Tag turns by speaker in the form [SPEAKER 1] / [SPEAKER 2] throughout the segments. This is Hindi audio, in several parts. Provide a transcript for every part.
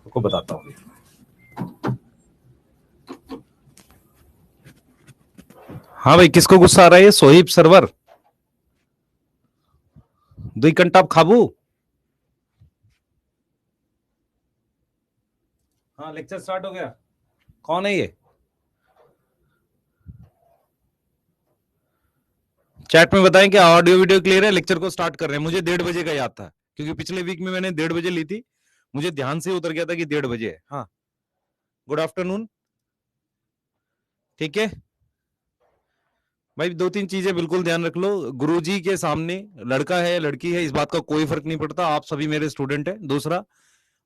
[SPEAKER 1] आपको बताता हूँ। हाँ भाई, किसको गुस्सा आ रहा है? सोहिब सरवर 2 घंटा खाबू। हाँ, लेक्चर स्टार्ट हो गया। कौन है ये? चैट में बताएं कि ऑडियो वीडियो क्लियर है। लेक्चर को स्टार्ट कर रहे हैं। मुझे 1:30 का याद था, क्योंकि पिछले वीक में मैंने 1:30 ली थी। मुझे ध्यान से उतर गया था कि 1:30 है। हाँ, गुड आफ्टरनून। ठीक है भाई, 2-3 चीजें बिल्कुल ध्यान रख लो। गुरुजी के सामने लड़का है लड़की है, इस बात का कोई फर्क नहीं पड़ता। आप सभी मेरे स्टूडेंट हैं। दूसरा,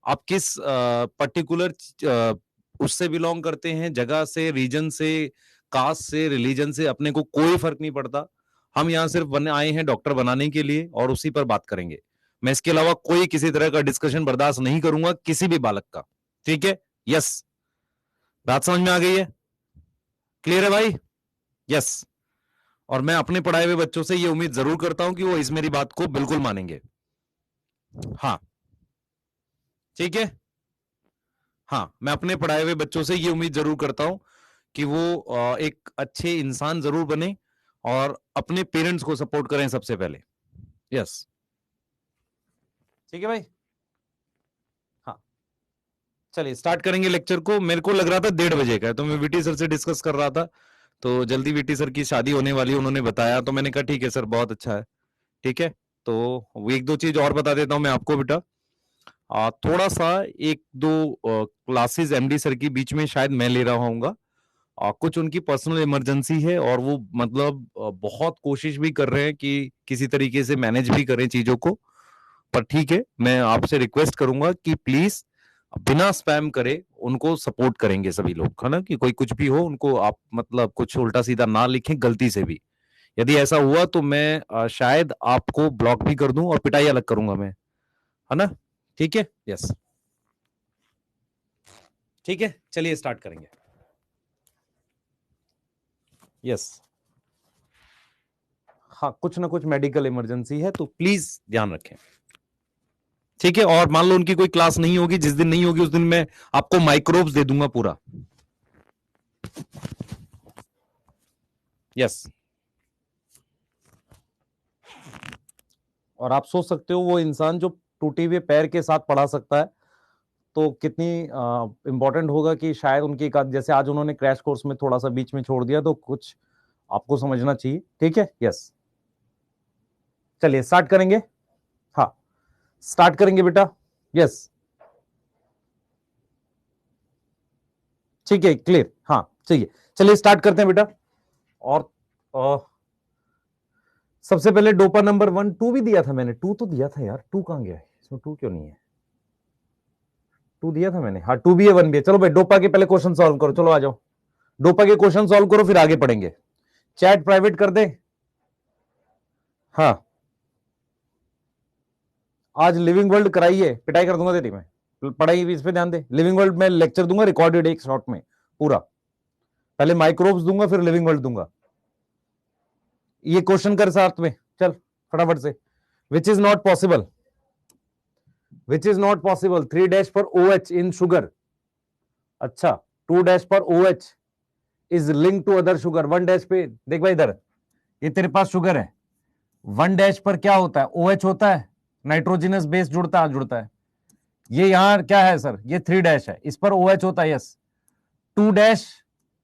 [SPEAKER 1] आप किस पर्टिकुलर उससे बिलोंग करते हैं, जगह से, रीजन से, कास्ट से, रिलीजन से, अपने को कोई फर्क नहीं पड़ता। हम यहाँ सिर्फ बने आए हैं डॉक्टर बनाने के लिए, और उसी पर बात करेंगे। मैं इसके अलावा कोई किसी तरह का डिस्कशन बर्दाश्त नहीं करूंगा किसी भी बालक का। ठीक है? यस, बात समझ में आ गई है? क्लियर है भाई? यस। और मैं अपने पढ़ाए हुए बच्चों से ये उम्मीद जरूर करता हूं कि वो इस मेरी बात को बिल्कुल मानेंगे। हाँ, ठीक है। हाँ, मैं अपने पढ़ाए हुए बच्चों से ये उम्मीद जरूर करता हूं कि वो एक अच्छे इंसान जरूर बने और अपने पेरेंट्स को सपोर्ट करें सबसे पहले। यस, ठीक है भाई। हाँ, चलिए स्टार्ट करेंगे लेक्चर को। मेरे को लग रहा था 1:30 का है, तो मैं वीटी सर से डिस्कस कर रहा था, तो जल्दी वीटी सर की शादी होने वाली उन्होंने बताया, तो मैंने कहा ठीक है सर, बहुत अच्छा है। ठीक है, तो वो 1-2 चीज और बता देता हूं मैं आपको बेटा। थोड़ा सा 1-2 क्लासेस एमडी सर की बीच में शायद मैं ले रहा हूँगा। कुछ उनकी पर्सनल इमरजेंसी है, और वो मतलब बहुत कोशिश भी कर रहे हैं कि किसी तरीके से मैनेज भी करें चीजों को। पर ठीक है, मैं आपसे रिक्वेस्ट करूंगा कि प्लीज बिना स्पैम करे उनको सपोर्ट करेंगे सभी लोग, है ना? कि कोई कुछ भी हो, उनको आप मतलब कुछ उल्टा सीधा ना लिखें गलती से भी। यदि ऐसा हुआ तो मैं शायद आपको ब्लॉक भी कर दूं और पिटाई अलग करूंगा मैं, है ना? ठीक है? यस, ठीक है, चलिए स्टार्ट करेंगे। यस, हाँ, कुछ ना कुछ मेडिकल इमरजेंसी है, तो प्लीज ध्यान रखें। ठीक है? और मान लो उनकी कोई क्लास नहीं होगी, जिस दिन नहीं होगी उस दिन मैं आपको माइक्रोब्स दे दूंगा पूरा। यस, और आप सोच सकते हो वो इंसान जो टूटे हुए पैर के साथ पढ़ा सकता है, तो कितनी इंपॉर्टेंट होगा कि शायद उनकी जैसे आज उन्होंने क्रैश कोर्स में थोड़ा सा बीच में छोड़ दिया, तो कुछ आपको समझना चाहिए। ठीक है? यस, चलिए स्टार्ट करेंगे। हाँ, स्टार्ट करेंगे बेटा। यस, ठीक है, क्लियर। हाँ, चाहिए। चलिए स्टार्ट करते हैं बेटा। और सबसे पहले डोपा नंबर 1, 2 भी दिया था मैंने। 2 तो दिया था यार, 2 कहां गया है इसमें? 2 क्यों नहीं है? 2 दिया था मैंने। हाँ, 2 भी है, 1 भी है। चलो भाई, डोपा के पहले क्वेश्चन सॉल्व करो। चलो आ जाओ, डोपा के क्वेश्चन सॉल्व करो, फिर आगे पढ़ेंगे। चैट प्राइवेट कर दे। हाँ, आज लिविंग वर्ल्ड कराइए, पिटाई कर दूंगा तेरी मैं। पढ़ाई भी इस पे ध्यान दे। लिविंग वर्ल्ड में लेक्चर दूंगा रिकॉर्डेड, एक शॉट में पूरा। पहले माइक्रोब्स दूंगा, फिर लिविंग वर्ल्ड दूंगा। ये क्वेश्चन कर साथ में, चल फटाफट से। Which is not possible, which is not possible 3 dash पर OH इन शुगर। अच्छा, 2 डैश पर OH is link to other sugar. 1 dash पे देख भाई, इधर ये तेरे पास शुगर है। 1 डैश पर क्या होता है? OH होता है, नाइट्रोजिनस बेस जुड़ता है। ये यहां क्या है सर? ये 3 डैश है, इस पर OH होता है। यस, 2 डैश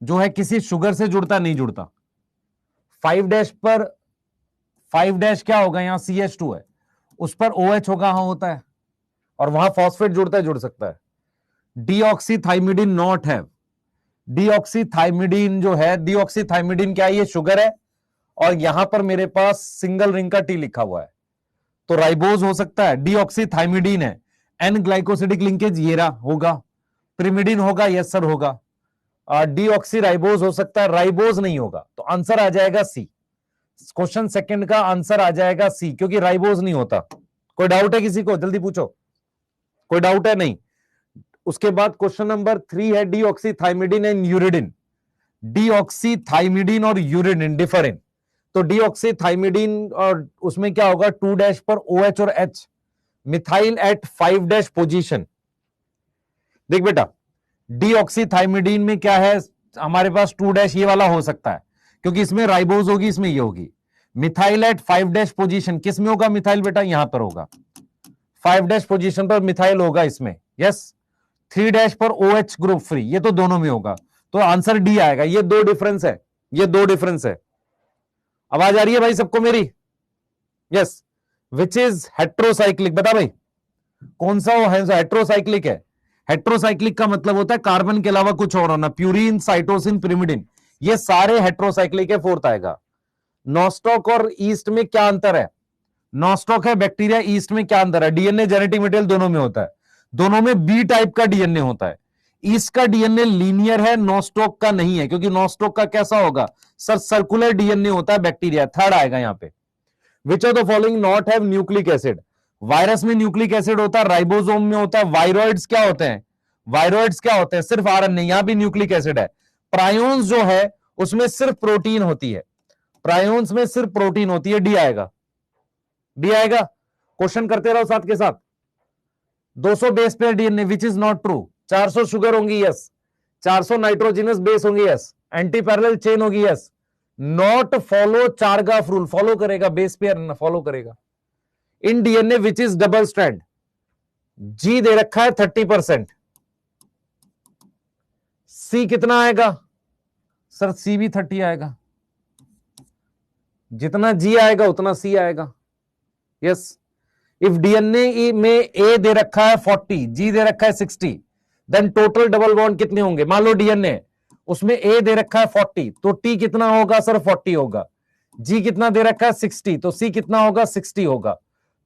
[SPEAKER 1] जो है किसी शुगर से जुड़ता नहीं जुड़ता। 5 डैश पर 5 डैश क्या होगा? यहां CH2 है, उस पर OH होगा, हाँ होता है। और वहां फॉस्फेट जुड़ता है, जुड़ सकता है। डीऑक्सीथाइमिडीन नॉट है। डीऑक्सीथाइमिडीन जो है, डीऑक्सीथाइमिडीन क्या है? ये शुगर है, और यहां पर मेरे पास सिंगल रिंग का टी लिखा हुआ है, तो राइबोज हो सकता है। डीऑक्सीथाइमिडीन है, एन ग्लाइकोसिडिक लिंकेज ये रहा होगा। प्रिमिडीन होगा, यस सर होगा। डीऑक्सी राइबोज हो सकता है, राइबोज नहीं होगा, तो आंसर आ जाएगा सी। क्वेश्चन सेकंड का आंसर आ जाएगा सी, क्योंकि राइबोज नहीं होता। कोई डाउट है किसी को? जल्दी पूछो, कोई डाउट है? नहीं। उसके बाद क्वेश्चन नंबर 3 है डीऑक्सीथाइमिडीन एंड यूरिडिन। डीऑक्सीथाइमिडीन और यूरिडिन डिफरेंट, तो डीऑक्सीथाइमिडीन और उसमें क्या होगा? 2 डैश पर OH और H, methyl at 5 dash position. देख बेटा, डीऑक्सीथाइमिडीन में क्या है हमारे पास 2 ये वाला हो सकता है क्योंकि इसमें राइबोज होगी, इसमें ये होगी। मिथाइल एट 5 पोजीशन किस में होगा मिथाइल बेटा, यहां पर होगा 5 पोजीशन पर मिथाइल होगा इसमें, यस। 3 पर OH ग्रुप फ्री, ये तो दोनों में होगा, तो आंसर डी आएगा। ये दो डिफरेंस है, ये दो डिफरेंस है। आवाज आ रही है भाई सबको मेरी? यस। विच इज हेट्रोसाइक्लिक, बता भाई कौन सा वो हेट्रोसाइक्लिक है? हेट्रोसाइक्लिक का मतलब होता है कार्बन के अलावा कुछ और होना। प्यूरिन, साइटोसिन, पिरिमिडिन, ये सारे हेट्रोसाइक्लिक है। फोर्थ आएगा। नॉस्टॉक और ईस्ट में क्या अंतर है? नॉस्टॉक है बैक्टीरिया, ईस्ट में क्या अंतर है? डीएनए, जेनेटिक मटेरियल दोनों में होता है, दोनों में बी टाइप का डीएनए होता है। ईस्ट का डीएनए लीनियर है, नॉस्टॉक का नहीं है, क्योंकि नॉस्टॉक का कैसा होगा सर, सर्कुलर डीएनए होता है बैक्टीरिया। थर्ड आएगा यहां पे। विच of the following not have nucleic acid? Virus में न्यूक्लिक एसिड होता है, राइबोसोम में होता है। वायरॉइड्स क्या होते हैं? वायरॉइड्स क्या होते हैं? सिर्फ आरएनए, यहां भी न्यूक्लिक एसिड है। प्रायोन्स जो है उसमें सिर्फ प्रोटीन होती है, प्रायोन्स में सिर्फ प्रोटीन होती है। डी आएगा, डी आएगा। क्वेश्चन करते रहो साथ के साथ। 200 base pair DNA, which is not true. 400 sugar होंगी, यस। 400 नाइट्रोजिनस बेस होंगी, यस। एंटी पैरेलल चेन होगी, yes. Not follow Chargaff rule, follow करेगा, बेस पेयर फॉलो करेगा। In DNA which is double strand, G दे रखा है 30%। सी कितना आएगा सर? सी भी 30 आएगा। जितना जी आएगा उतना सी आएगा, यस। इफ डीएनए में ए दे रखा है 40, जी दे रखा है 60, देन टोटल डबल बॉन्ड कितने होंगे? मान लो डीएनए उसमें ए दे रखा है 40, तो टी कितना होगा सर? 40 होगा। जी कितना दे रखा है? 60, तो सी कितना होगा? 60 होगा।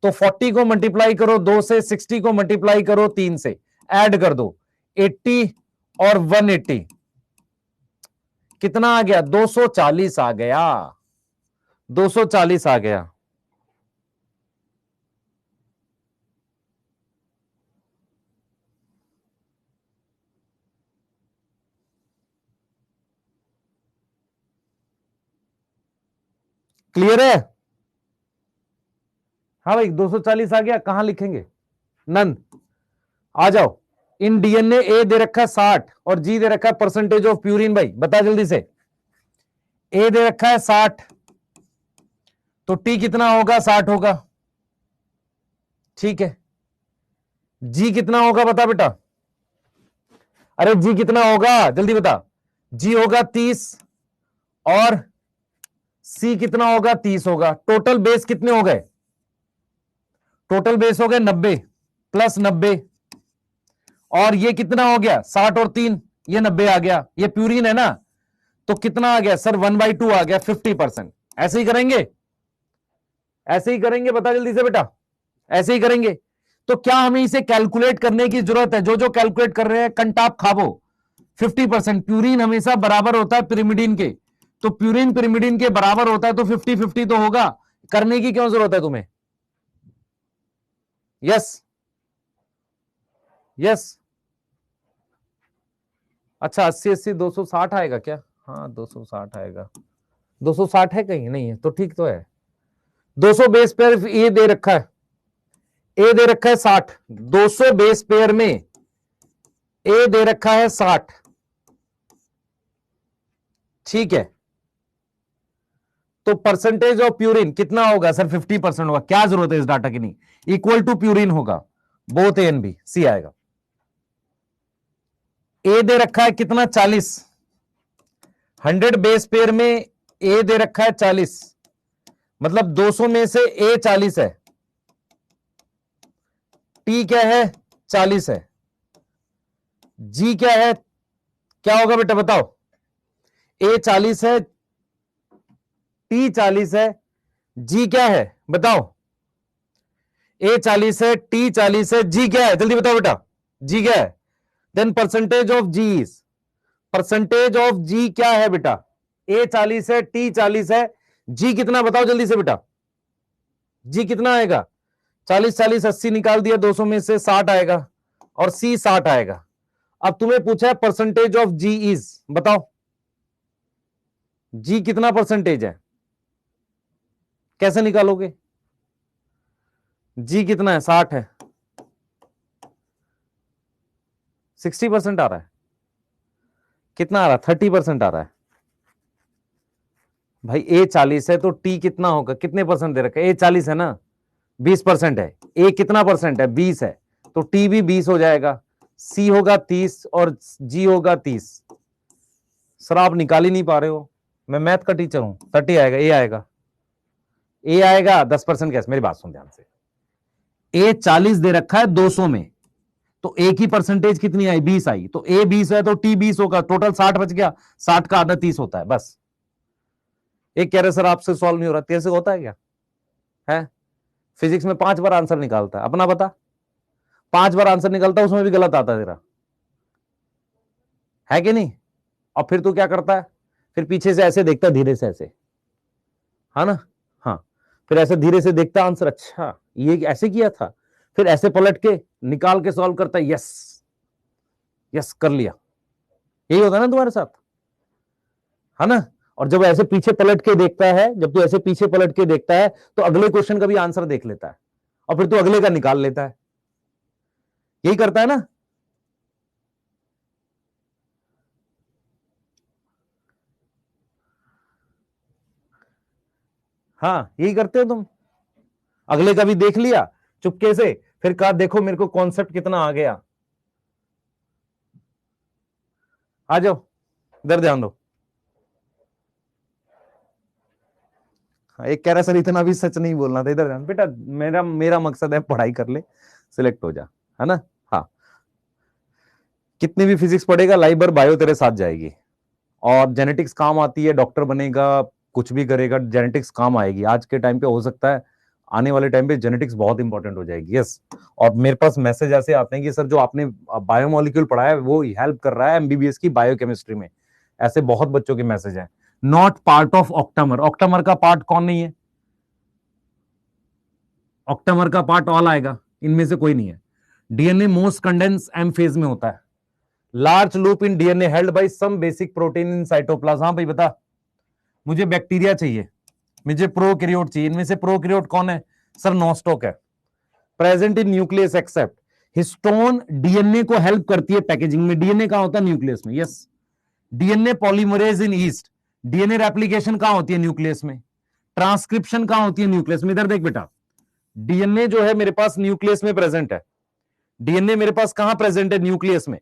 [SPEAKER 1] तो 40 को मल्टीप्लाई करो 2 से, 60 को मल्टीप्लाई करो 3 से, ऐड कर दो 80 और 180, कितना आ गया? 240 आ गया, 240 आ गया। क्लियर है? हाँ भाई 240 आ गया, कहां लिखेंगे? नन। आ जाओ। इन डीएनए ए दे रखा है 60 और जी दे रखा है परसेंटेज ऑफ प्यूरिन। भाई बता जल्दी से। ए दे रखा है 60, तो टी कितना होगा? 60 होगा, ठीक है। जी कितना होगा बता बेटा? अरे जी कितना होगा जल्दी बता। जी होगा 30 और सी कितना होगा? 30 होगा। टोटल बेस कितने हो गए? टोटल बेस हो गए 90 प्लस 90, और ये कितना हो गया? 60 और 3, ये 90 आ गया। ये प्यूरिन है ना, तो कितना आ गया सर? 1/2 आ गया, 50%। ऐसे ही करेंगे, ऐसे ही करेंगे, बता जल्दी से बेटा, ऐसे ही करेंगे। तो क्या हमें इसे कैलकुलेट करने की जरूरत है? जो जो कैलकुलेट कर रहे हैं कंटाप खाबो। 50% प्यूरिन हमेशा बराबर होता है पिरिमिडिन के, तो प्यूरिन पिरिमिडिन के बराबर होता है, तो 50-50 तो होगा। करने की क्यों जरूरत है तुम्हें? Yes, yes. अच्छा 80-80 260 आएगा क्या? हाँ 260 आएगा। 260 है कहीं? नहीं है, तो ठीक तो है। 200 बेस पेयर ए दे रखा है, ए दे रखा है 60। 200 बेस पेयर में ए दे रखा है 60, ठीक है। तो परसेंटेज ऑफ प्यूरिन कितना होगा सर? 50% होगा। क्या जरूरत है इस डाटा की? नहीं, इक्वल टू प्यूरिन होगा, बोथ ए एंड बी। सी आएगा। ए दे रखा है कितना? 40। 100 बेस पेयर में ए दे रखा है 40, मतलब 200 में से ए 40 है, टी क्या है? 40 है। जी क्या है? क्या होगा बेटा बताओ? ए 40 है, टी 40 है, जी क्या है बताओ? ए 40 है, टी 40 है, जी क्या है? जल्दी बताओ बेटा, जी क्या है? Then percentage of G is, percentage of G क्या है बेटा? ए 40 है, टी 40 है, जी कितना बताओ जल्दी से बेटा? जी कितना आएगा? 40-40 80 निकाल दिया 200 में से, 60 आएगा, और सी 60 आएगा। अब तुम्हें पूछा है परसेंटेज ऑफ जी इज, बताओ जी कितना परसेंटेज है? कैसे निकालोगे? जी कितना है? 60 है। 60% आ रहा है, कितना आ रहा है, 30% आ रहा है भाई। ए 40 है तो टी कितना होगा, कितने परसेंट दे रखा है, ए 40 है ना, 20% है, ए कितना परसेंट है, 20 है, तो टी भी 20 हो जाएगा, सी होगा 30 और जी होगा 30। सर आप निकाल ही नहीं पा रहे हो, मैं मैथ का टीचर हूं, 30 आएगा, ए आएगा, ए आएगा 10% कैसे, मेरी बात सुन ध्यान से, ए 40 दे रखा है 200 में, तो ए की परसेंटेज कितनी आई, 20 आई, तो ए 20 है तो टी 20 होगा, टोटल 60 बच गया, 60 का आधा 30 होता है बस। एक कह रहे सर आपसे सॉल्व नहीं हो रहा, तेरे से होता है क्या है, फिजिक्स में 5 बार आंसर निकालता है, अपना बता, 5 बार आंसर निकलता है उसमें भी गलत आता है तेरा, है कि नहीं, और फिर तू क्या करता है, फिर पीछे से ऐसे देखता है धीरे से ऐसे, है ना, हाँ, फिर ऐसे धीरे से देखता आंसर, अच्छा ये ऐसे किया था, फिर ऐसे पलट के निकाल के सॉल्व करता है, यस यस कर लिया, यही होता है ना तुम्हारे साथ, है ना। और जब ऐसे पीछे पलट के देखता है, जब तू ऐसे पीछे पलट के देखता है तो अगले क्वेश्चन का भी आंसर देख लेता है और फिर तू अगले का निकाल लेता है, यही करता है ना। हाँ यही करते हो तुम, अगले का भी देख लिया चुपके से, फिर कहा देखो मेरे को कॉन्सेप्ट कितना आ गया, आ जाओ इधर ध्यान दो। हाँ, एक कह रहा सर इतना भी सच नहीं बोलना था, इधर ध्यान बेटा, मेरा मेरा मकसद है पढ़ाई कर ले, सिलेक्ट हो जा, है ना। हाँ, कितनी भी फिजिक्स पढ़ेगा लाइफ भर बायो तेरे साथ जाएगी, और जेनेटिक्स काम आती है, डॉक्टर बनेगा, कुछ भी करेगा जेनेटिक्स काम आएगी, आज के टाइम पे हो सकता है आने वाले टाइम पे जेनेटिक्स बहुत इंपॉर्टेंट हो जाएगी, यस। और मेरे पास मैसेज ऐसे आते हैं कि सर जो आपने बायोमोलिक्यूल पढ़ाया है वो हेल्प कर रहा है एमबीबीएस की बायोकेमिस्ट्री में, ऐसे बहुत बच्चों के मैसेज हैं। Not part of octamer, octamer का पार्ट कौन नहीं है, ऑक्टामर का पार्ट ऑल आएगा, इनमें से कोई नहीं है। DNA most condense M phase में होता है, large loop in DNA held by some basic protein in cytoplasm. हाँ भाई बता, मुझे बैक्टीरिया चाहिए, मुझे प्रोकैरियोट चाहिए, इनमें से प्रोकैरियोट कौन है, सर नॉस्टॉक है, present in nucleus except histone, DNA को हेल्प करती है पैकेजिंग में, डीएनए कहां होता है, न्यूक्लियस में, यस। डीएनए पॉलीमरेज इन ईस्ट, डीएनए रेप्लिकेशन कहां होती है, न्यूक्लियस में, ट्रांसक्रिप्शन कहां होती है, न्यूक्लियस में। इधर देख बेटा, डीएनए जो है मेरे पास न्यूक्लियस में प्रेजेंट है, डीएनए मेरे पास कहां प्रेजेंट है, न्यूक्लियस में,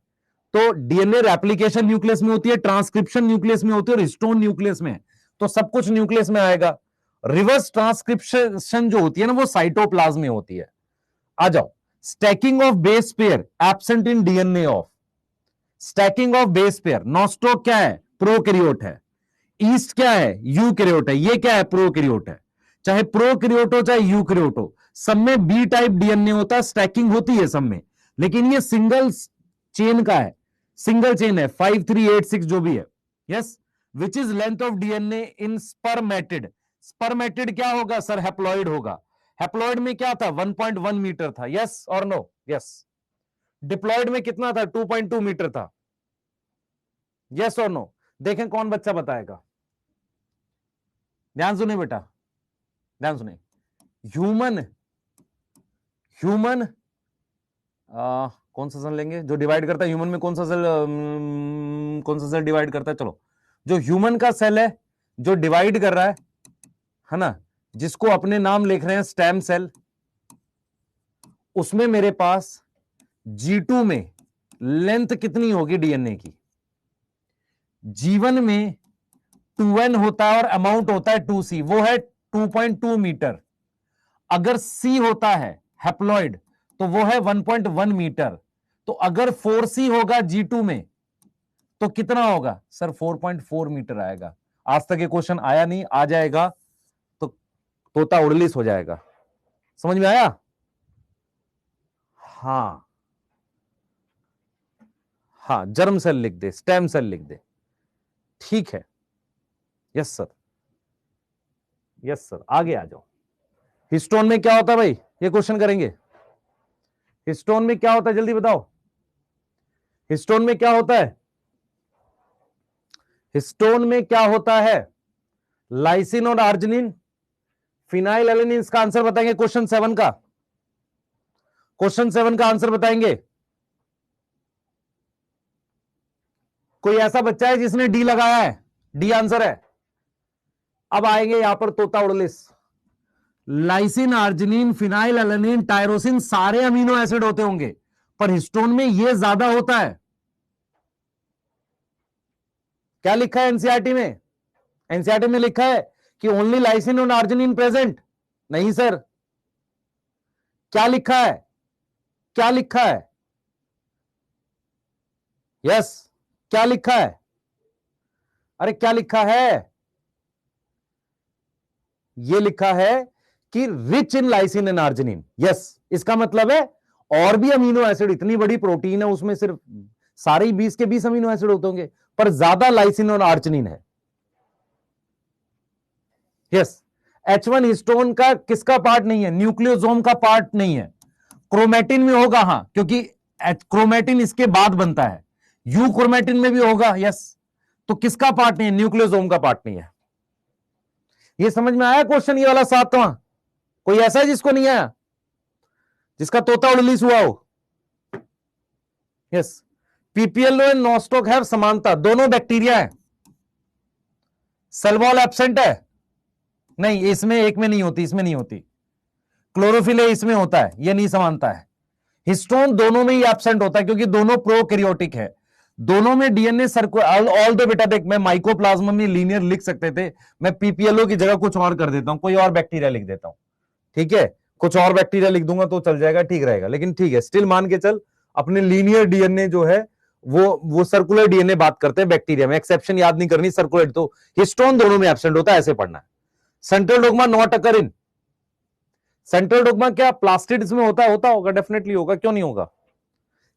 [SPEAKER 1] तो डीएनए रेप्लिकेशन न्यूक्लियस में होती है, ट्रांसक्रिप्शन न्यूक्लियस में होती है, और हिस्टोन न्यूक्लियस में है, तो सब कुछ न्यूक्लियस में आएगा। रिवर्स ट्रांसक्रिप्शन जो होती है ना वो साइटोप्लाज्म में होती है। आ जाओ, stacking of base pair absent in DNA of, stacking of base pair, nostoc क्या है, प्रोकैरियोट है, ईस्ट क्या है, यूकैरियोट है, ये क्या है, प्रोकैरियोट है। चाहे प्रोकैरियोट हो चाहे यूकैरियोट हो, सब में बी टाइप डीएनए होता है, स्टैकिंग होती है सब में, लेकिन ये सिंगल चेन का है, सिंगल चेन है, 5386 जो भी है, yes. Which is length of DNA in spermatid, spermatid क्या होगा सर, हैप्लॉइड होगा, हैप्लॉइड में क्या था, 1.1 मीटर था, यस और नो, यस। डिप्लॉइड में कितना था, 2.2 मीटर था, यस और नो। देखें कौन बच्चा बताएगा, ध्यान सुने बेटा, ध्यान सुने, ह्यूमन, ह्यूमन कौन सा सेल लेंगे जो डिवाइड करता है, ह्यूमन में कौन सा सेल, कौन सा सेल डिवाइड करता है, चलो जो ह्यूमन का सेल है जो डिवाइड कर रहा है ना, जिसको अपने नाम लिख रहे हैं स्टेम सेल, उसमें मेरे पास G2 में लेंथ कितनी होगी डीएनए की, जीवन में 2n होता है और अमाउंट होता है 2c, वो है 2.2 मीटर। अगर C होता है हैप्लॉइड तो वो है 1.1 मीटर, तो अगर 4c होगा G2 में तो कितना होगा सर, 4.4 मीटर आएगा। आज तक ये क्वेश्चन आया नहीं, आ जाएगा तो तोता उड़लिस हो जाएगा, समझ में आया। हाँ हाँ, जर्म सेल लिख दे, स्टेम सेल लिख दे, ठीक है, यस सर, यस सर। आगे आ जाओ, हिस्टोन में क्या होता है भाई, ये क्वेश्चन करेंगे, हिस्टोन में क्या होता है जल्दी बताओ, हिस्टोन में क्या होता है, हिस्टोन में क्या होता है, लाइसिन और आर्जिनिन, फिनाइल एलेनिन, इसका आंसर बताएंगे क्वेश्चन 7 का, क्वेश्चन 7 का आंसर बताएंगे, कोई ऐसा बच्चा है जिसने डी लगाया है? डी आंसर है। अब आएंगे यहां पर तोता उड़लिस। Lysine, arginine, phenyl alanine, tyrosine सारे अमीनो एसिड होते होंगे, पर हिस्टोन में यह ज्यादा होता है। क्या लिखा है एनसीईआरटी में? एनसीईआरटी में लिखा है कि ओनली लाइसिन और आर्जिनिन प्रेजेंट। नहीं सर, क्या लिखा है? क्या लिखा है? यस, क्या लिखा है? अरे क्या लिखा है? ये लिखा है कि rich in lysine and arginine. Yes, इसका मतलब है और भी अमीनो एसिड, इतनी बड़ी प्रोटीन है उसमें सिर्फ सारे ही 20 के 20 अमीनो एसिड होते होंगे, पर ज्यादा लाइसिन और आर्जिनिन है। यस, H1 हिस्टोन का किसका पार्ट नहीं है? न्यूक्लियोसोम का पार्ट नहीं है। क्रोमेटिन में होगा, हां, क्योंकि क्रोमेटिन इसके बाद बनता है। यू क्रोमेटिन में भी होगा। यस, तो किसका पार्ट नहीं है? न्यूक्लियोसोम का पार्ट नहीं है। ये समझ में आया क्वेश्चन, ये वाला 7वां? कोई ऐसा है जिसको नहीं आया, जिसका तोता उड़लीस हुआ हो? Yes, PPLO and nostoc have समानता, दोनों बैक्टीरिया है। सेल वॉल एब्सेंट है? नहीं, इसमें एक में नहीं होती, इसमें नहीं होती। क्लोरोफिल इसमें होता है, ये नहीं समानता है। हिस्टोन दोनों में ही एब्सेंट होता है क्योंकि दोनों प्रोकैरियोटिक है। दोनों में डीएनए सर्कुलर, ऑल दो बेटा देख, मैं माइकोप्लाज्मा में लीनियर लिख सकते थे, मैं पीपीएलओ की जगह कुछ और कर देता हूं, कोई और बैक्टीरिया लिख देता हूं। ठीक है, कुछ और बैक्टीरिया लिख दूंगा तो चल जाएगा, ठीक रहेगा। लेकिन ठीक है, स्टिल मान के चल, अपने लीनियर डीएनए जो है वो सर्कुलर डीएनए बात करते हैं बैक्टीरिया में, एक्सेप्शन याद नहीं करनी, सर्कुलर। तो हिस्टोन दोनों में एब्सेंट होता है, ऐसे पढ़ना है। Central dogma not occur in. Central dogma क्या प्लास्टिड्स में होता है? होता होगा, डेफिनेटली होगा, क्यों नहीं होगा?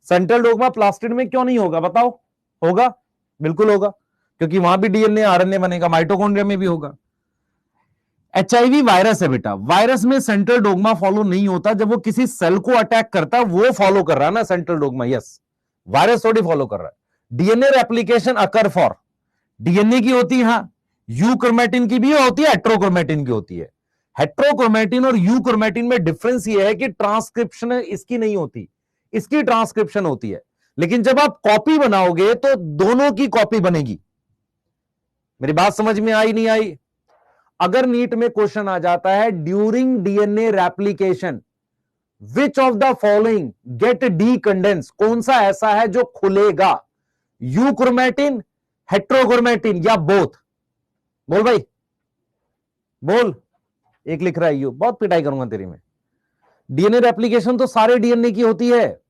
[SPEAKER 1] सेंट्रल डोग्मा प्लास्टिड में क्यों नहीं होगा बताओ? होगा, बिल्कुल होगा, क्योंकि वहां भी डीएनए आरएनए बनेगा, माइटोकॉन्ड्रिया में भी होगा। एचआईवी वायरस है बेटा, वायरस में सेंट्रल डोग्मा फॉलो नहीं होता। जब वो किसी सेल को अटैक करता है वो फॉलो कर रहा है ना सेंट्रल डोग्मा। यस, वायरस थोड़ी फॉलो कर रहा है। DNA replication occur for, DNA की होती है, हाँ, यूक्रोमेटिन की भी होती है, हेट्रोक्रोमेटिन की होती है। हेट्रोक्रोमेटिन और यूक्रोमेटिन में डिफरेंस ये है कि ट्रांसक्रिप्शन इसकी नहीं होती, इसकी ट्रांसक्रिप्शन होती है। लेकिन जब आप कॉपी बनाओगे तो दोनों की कॉपी बनेगी। मेरी बात समझ में आई नहीं आई? अगर नीट में क्वेश्चन आ जाता है during DNA replication which of the following get decondense, कौन सा ऐसा है जो खुलेगा? यूक्रोमेटिन, हेट्रोक्रोमेटिन या बोथ? बोल भाई, बोल। एक लिख रहा है यू, बहुत पिटाई करूंगा तेरी में। डीएनए रेप्लिकेशन तो सारे डीएनए की होती है,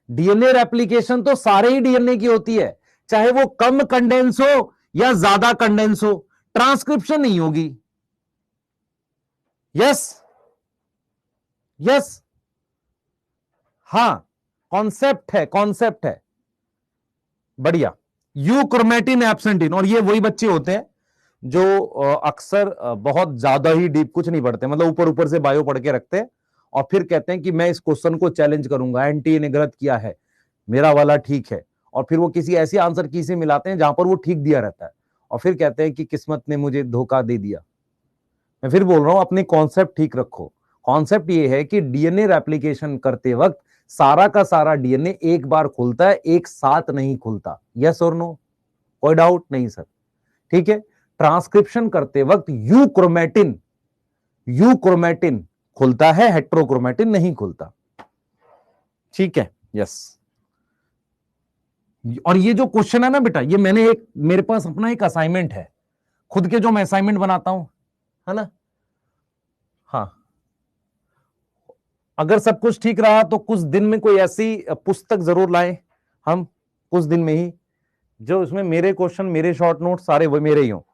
[SPEAKER 1] डीएनए रेप्लिकेशन तो सारे ही डीएनए की होती है, चाहे वो कम कंडेंस हो या ज्यादा कंडेंस हो, ट्रांसक्रिप्शन नहीं होगी। यस, यस, हां, कॉन्सेप्ट है, कॉन्सेप्ट है, बढ़िया। यूक्रोमेटिन एब्सेंटिन, और ये वही बच्चे होते हैं जो अक्सर बहुत ज्यादा ही डीप कुछ नहीं पढ़ते, मतलब ऊपर ऊपर से बायो पढ़ के रखते हैं और फिर कहते हैं कि मैं इस क्वेश्चन को चैलेंज करूंगा, एंटी ने गलत किया है, मेरा वाला ठीक है, और फिर वो किसी ऐसी आंसर की से मिलाते हैं जहां पर वो ठीक दिया रहता है, और फिर कहते हैं कि किस्मत ने मुझे धोखा दे दिया। मैं फिर बोल रहा हूं, अपनी कॉन्सेप्ट ठीक रखो। कॉन्सेप्ट ये है कि डीएनए रेप्लिकेशन करते वक्त सारा का सारा डीएनए एक बार खुलता है, एक साथ नहीं खुलता। यस और नो? कोई डाउट नहीं सर? ठीक है, ट्रांसक्रिप्शन करते वक्त यूक्रोमेटिन, यूक्रोमेटिन खुलता है, हेट्रोक्रोमेटिन नहीं खुलता। ठीक है, यस। और ये जो क्वेश्चन है ना बेटा, ये मैंने एक, मेरे पास अपना एक असाइनमेंट है खुद के, जो मैं असाइनमेंट बनाता हूं, है ना? हाँ, अगर सब कुछ ठीक रहा तो कुछ दिन में कोई ऐसी पुस्तक जरूर लाएं हम, कुछ दिन में ही, जो इसमें मेरे क्वेश्चन, मेरे शॉर्ट नोट सारे वो मेरे ही हो।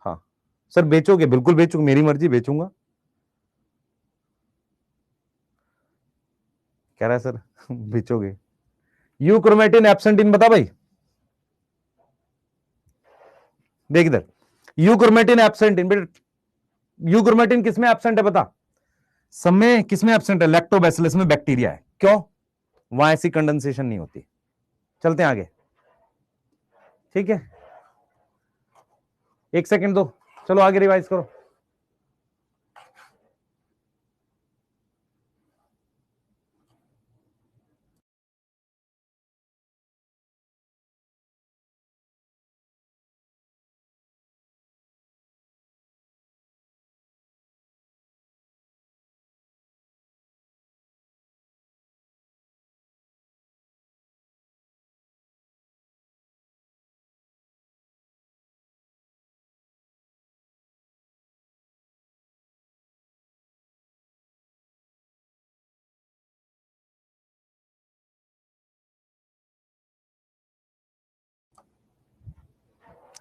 [SPEAKER 1] हाँ सर, बेचोगे? बिल्कुल बेचूंगा, मेरी मर्जी, बेचूंगा। कह रहा है सर बेचोगे? यूक्रोमेटिन एब्सेंटिन बता भाई, देख इधर, यूक्रोमेटिन एब्सेंटिन बेटा, यूक्रोमेटिन किसमें एब्सेंट है बता? सब में किसमें एब्सेंट है? लैक्टोबैसिलस में बैक्टीरिया है। क्यों? वहां ऐसी कंडेंसेशन नहीं होती। चलते हैं आगे, ठीक है, एक सेकंड दो, चलो आगे रिवाइज करो।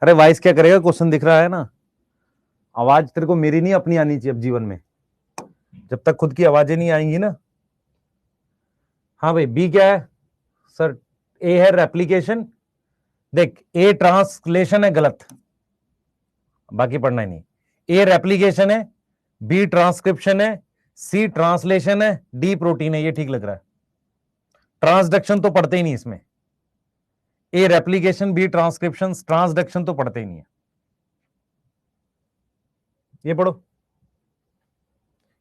[SPEAKER 1] अरे वाइस क्या करेगा, क्वेश्चन दिख रहा है ना। आवाज तेरे को मेरी नहीं अपनी आनी चाहिए अब जीवन में, जब तक खुद की आवाजें नहीं आएंगी ना। हाँ भाई, बी क्या है सर? ए है रेप्लीकेशन। देख, ए ट्रांसलेशन है, गलत, बाकी पढ़ना ही नहीं। ए रेप्लीकेशन है, बी ट्रांसक्रिप्शन है, सी ट्रांसलेशन है, डी प्रोटीन है। ये ठीक लग रहा है। ट्रांसडक्शन तो पढ़ते ही नहीं इसमें। ए रेप्लीकेशन, बी ट्रांसक्रिप्शन, ट्रांसडक्शन तो पढ़ते ही नहीं है। ये पढ़ो,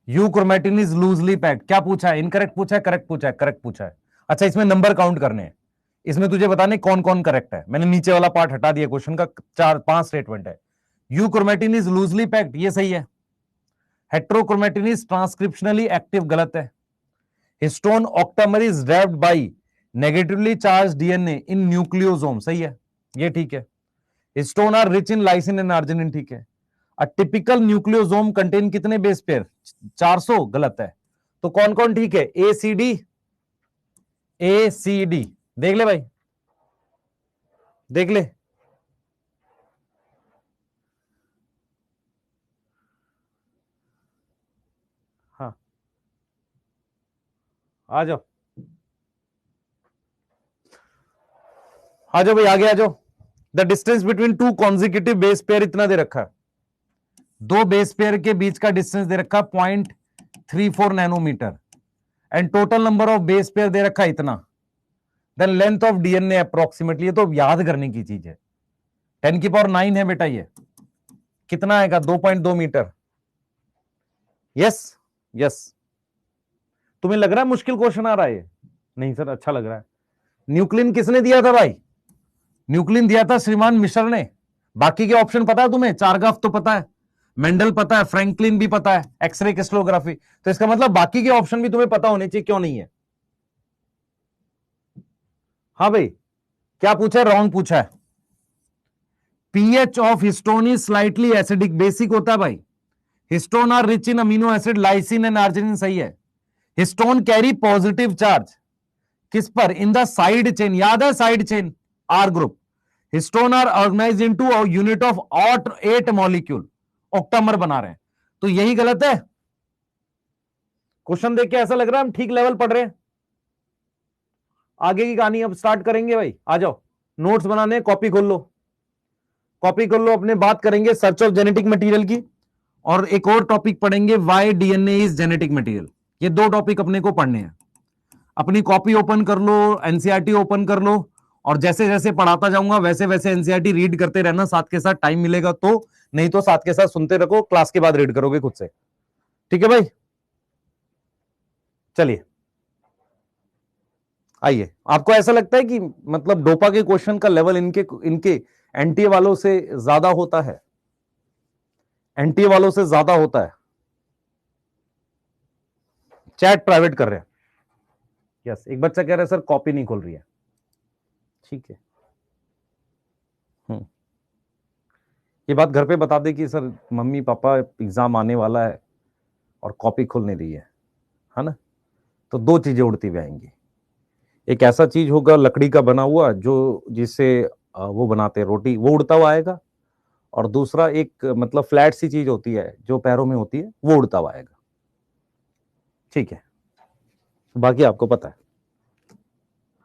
[SPEAKER 1] you chromatin is loosely packed. क्या पूछा है? इनकरेक्ट पूछा है, करेक्ट पूछा है? करेक्ट पूछा है। अच्छा, इसमें नंबर काउंट करने हैं, इसमें तुझे बताने कौन कौन करेक्ट है। मैंने नीचे वाला पार्ट हटा दिया क्वेश्चन का, 4-5 स्टेटमेंट है। Euchromatin is loosely packed, ये सही है। हेट्रोक्रोमेटिन इज ट्रांसक्रिप्शनली एक्टिव, गलत है। Histone octamer is driven by negatively charge DNA in nucleosome, सही है, ये ठीक है। Histone are rich in lysine and arginine, ठीक है। अ टिपिकल न्यूक्लियोसोम कंटेन कितने बेस पेयर? 400, गलत है। तो कौन कौन ठीक है? ए सी डी, ए सी डी, देख ले भाई, देख ले। हाँ, आ जाओ, आ जाओ भाई, आगे आ जाओ। The distance between two consecutive base pair इतना दे रखा है, दो बेस पेयर के बीच का डिस्टेंस दे रखा 0.34 nanometre, and total number of base pair दे रखा इतना। Then length of DNA approximately, ये तो याद करने की चीज है। 10⁹ है बेटा, ये कितना आएगा? 2.2 मीटर। Yes, yes. तुम्हें लग रहा है मुश्किल क्वेश्चन आ रहा है ये? नहीं सर, अच्छा लग रहा है। न्यूक्लिन किसने दिया था भाई? न्यूक्लिन दिया था श्रीमान मिश्र ने। बाकी के ऑप्शन पता है तुम्हें? चारगाफ तो पता है, मेंडल पता है, फ्रैंकलिन भी पता है, एक्सरे क्रिस्टलोग्राफी। तो इसका मतलब बाकी के ऑप्शन भी तुम्हें पता होने चाहिए, क्यों नहीं है? हाँ भाई, क्या पूछा है? रॉन्ग पूछा है। PH of histone is slightly acidic, basic होता है भाई। Histone are rich in amino acid, lysine and arginine, सही है। हिस्टोन कैरी पॉजिटिव चार्ज किस पर? इन द साइड चेन, याद है side chain, R group. Histone are organize into unit of 8 molecule, octamer बना रहे हैं। तो यही गलत है। क्वेश्चन देख के ऐसा लग रहा है हम ठीक लेवल पढ़ रहे हैं। आगे की कहानी अब स्टार्ट करेंगे भाई, आ जाओ। नोट्स बनाने, कॉपी खोल लो, कॉपी कर लो। अपने बात करेंगे सर्च ऑफ जेनेटिक मटेरियल की, और एक और टॉपिक पढ़ेंगे why DNA is genetic material. ये दो टॉपिक अपने को पढ़ने हैं। अपनी कॉपी ओपन कर लो, एनसीईआरटी ओपन कर लो, और जैसे जैसे पढ़ाता जाऊंगा वैसे वैसे एनसीईआरटी रीड करते रहना। साथ के साथ टाइम मिलेगा तो, नहीं तो साथ के साथ सुनते रहो, क्लास के बाद रीड करोगे खुद से, ठीक है भाई? चलिए, आइए। आपको ऐसा लगता है कि मतलब डोपा के क्वेश्चन का लेवल इनके इनके एनटीए वालों से ज्यादा होता है? एनटीए वालों से ज्यादा होता है? चैट प्राइवेट कर रहे हैं। यस, एक बच्चा कह रहा है सर कॉपी नहीं खोल रही है। ठीक है, ये बात घर पे बता दे कि सर मम्मी पापा एग्जाम आने वाला है और कॉपी खोल नहीं रही है ना? तो दो चीजें उड़ती हुई आएंगी। एक ऐसा चीज होगा लकड़ी का बना हुआ, जो जिससे वो बनाते हैं रोटी, वो उड़ता हुआ आएगा। और दूसरा एक मतलब फ्लैट सी चीज होती है जो पैरों में होती है, वो उड़ता हुआ आएगा। ठीक है, बाकी आपको पता है।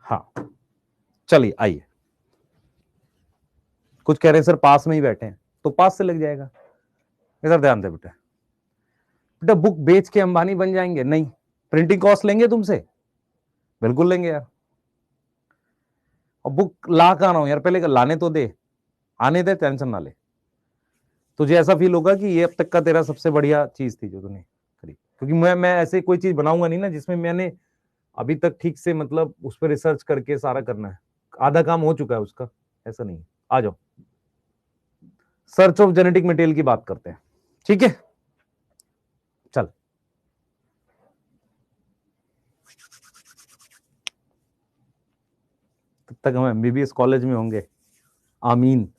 [SPEAKER 1] हाँ, चलिए आइए। कुछ कह रहे हैं सर पास में ही बैठे हैं, तो पास से लग जाएगा। इधर ध्यान दे बेटा। बेटा बुक बेच के अंबानी बन जाएंगे? नहीं। प्रिंटिंग कॉस्ट लेंगे तुमसे? बिल्कुल लेंगे यार। और बुक ला कहाँ रहा हूं यार, पहले लाने तो दे, आने दे, टेंशन ना ले। तुझे ऐसा फील होगा कि ये अब तक का तेरा सबसे बढ़िया चीज थी जो तूने करी, क्योंकि मैं ऐसे कोई चीज बनाऊंगा नहीं ना जिसमें मैंने अभी तक ठीक से मतलब उस पर रिसर्च करके सारा करना है। आधा काम हो चुका है उसका, ऐसा नहीं। आ जाओ, सर्च ऑफ जेनेटिक मटेरियल की बात करते हैं, ठीक है? चल, तब तक हम एमबीबीएस कॉलेज में होंगे। आमीन।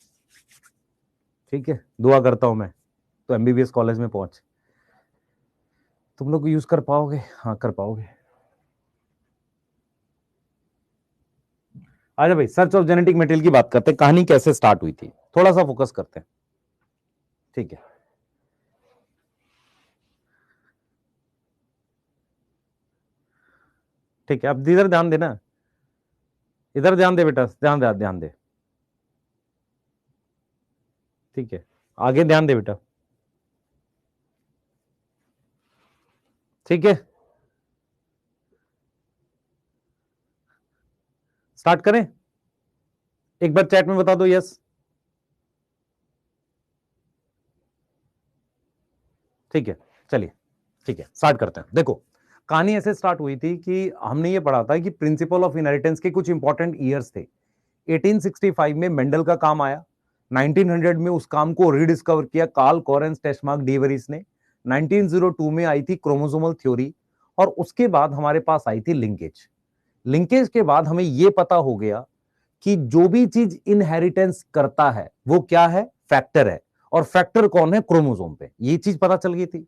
[SPEAKER 1] ठीक है, दुआ करता हूं मैं तो एमबीबीएस कॉलेज में पहुंच। तुम लोग यूज कर पाओगे? हाँ, कर पाओगे। आजा भाई, सर्च ऑफ जेनेटिक मटेरियल की बात करते हैं, कहानी कैसे स्टार्ट हुई थी, थोड़ा सा फोकस करते हैं, ठीक है। ठीक है, अब इधर ध्यान देना, इधर ध्यान दे बेटा, ध्यान दे, ध्यान दे, ठीक है, आगे ध्यान दे बेटा, ठीक है, स्टार्ट करें, एक बार चैट में बता दो यस। ठीक है, चलिए, ठीक है, स्टार्ट करते हैं। देखो, कहानी ऐसे स्टार्ट हुई थी कि हमने ये पढ़ा था कि प्रिंसिपल ऑफ इनहेरिटेंस के कुछ इंपॉर्टेंट ईयर्स थे। 1865 में मेंडल का काम आया, 1900 में उस काम को रीडिस्कवर किया कार्ल कोरेंस टेस्मार्क डेवरिस ने, 1902 में आई थी क्रोमोसोमल थ्योरी, और उसके बाद हमारे पास आई थी लिंकेज। लिंकेज के बाद हमें यह पता हो गया कि जो भी चीज इनहेरिटेंस करता है वो क्या है, फैक्टर है, और फैक्टर कौन है, क्रोमोसोम पे, ये चीज पता चल गई थी।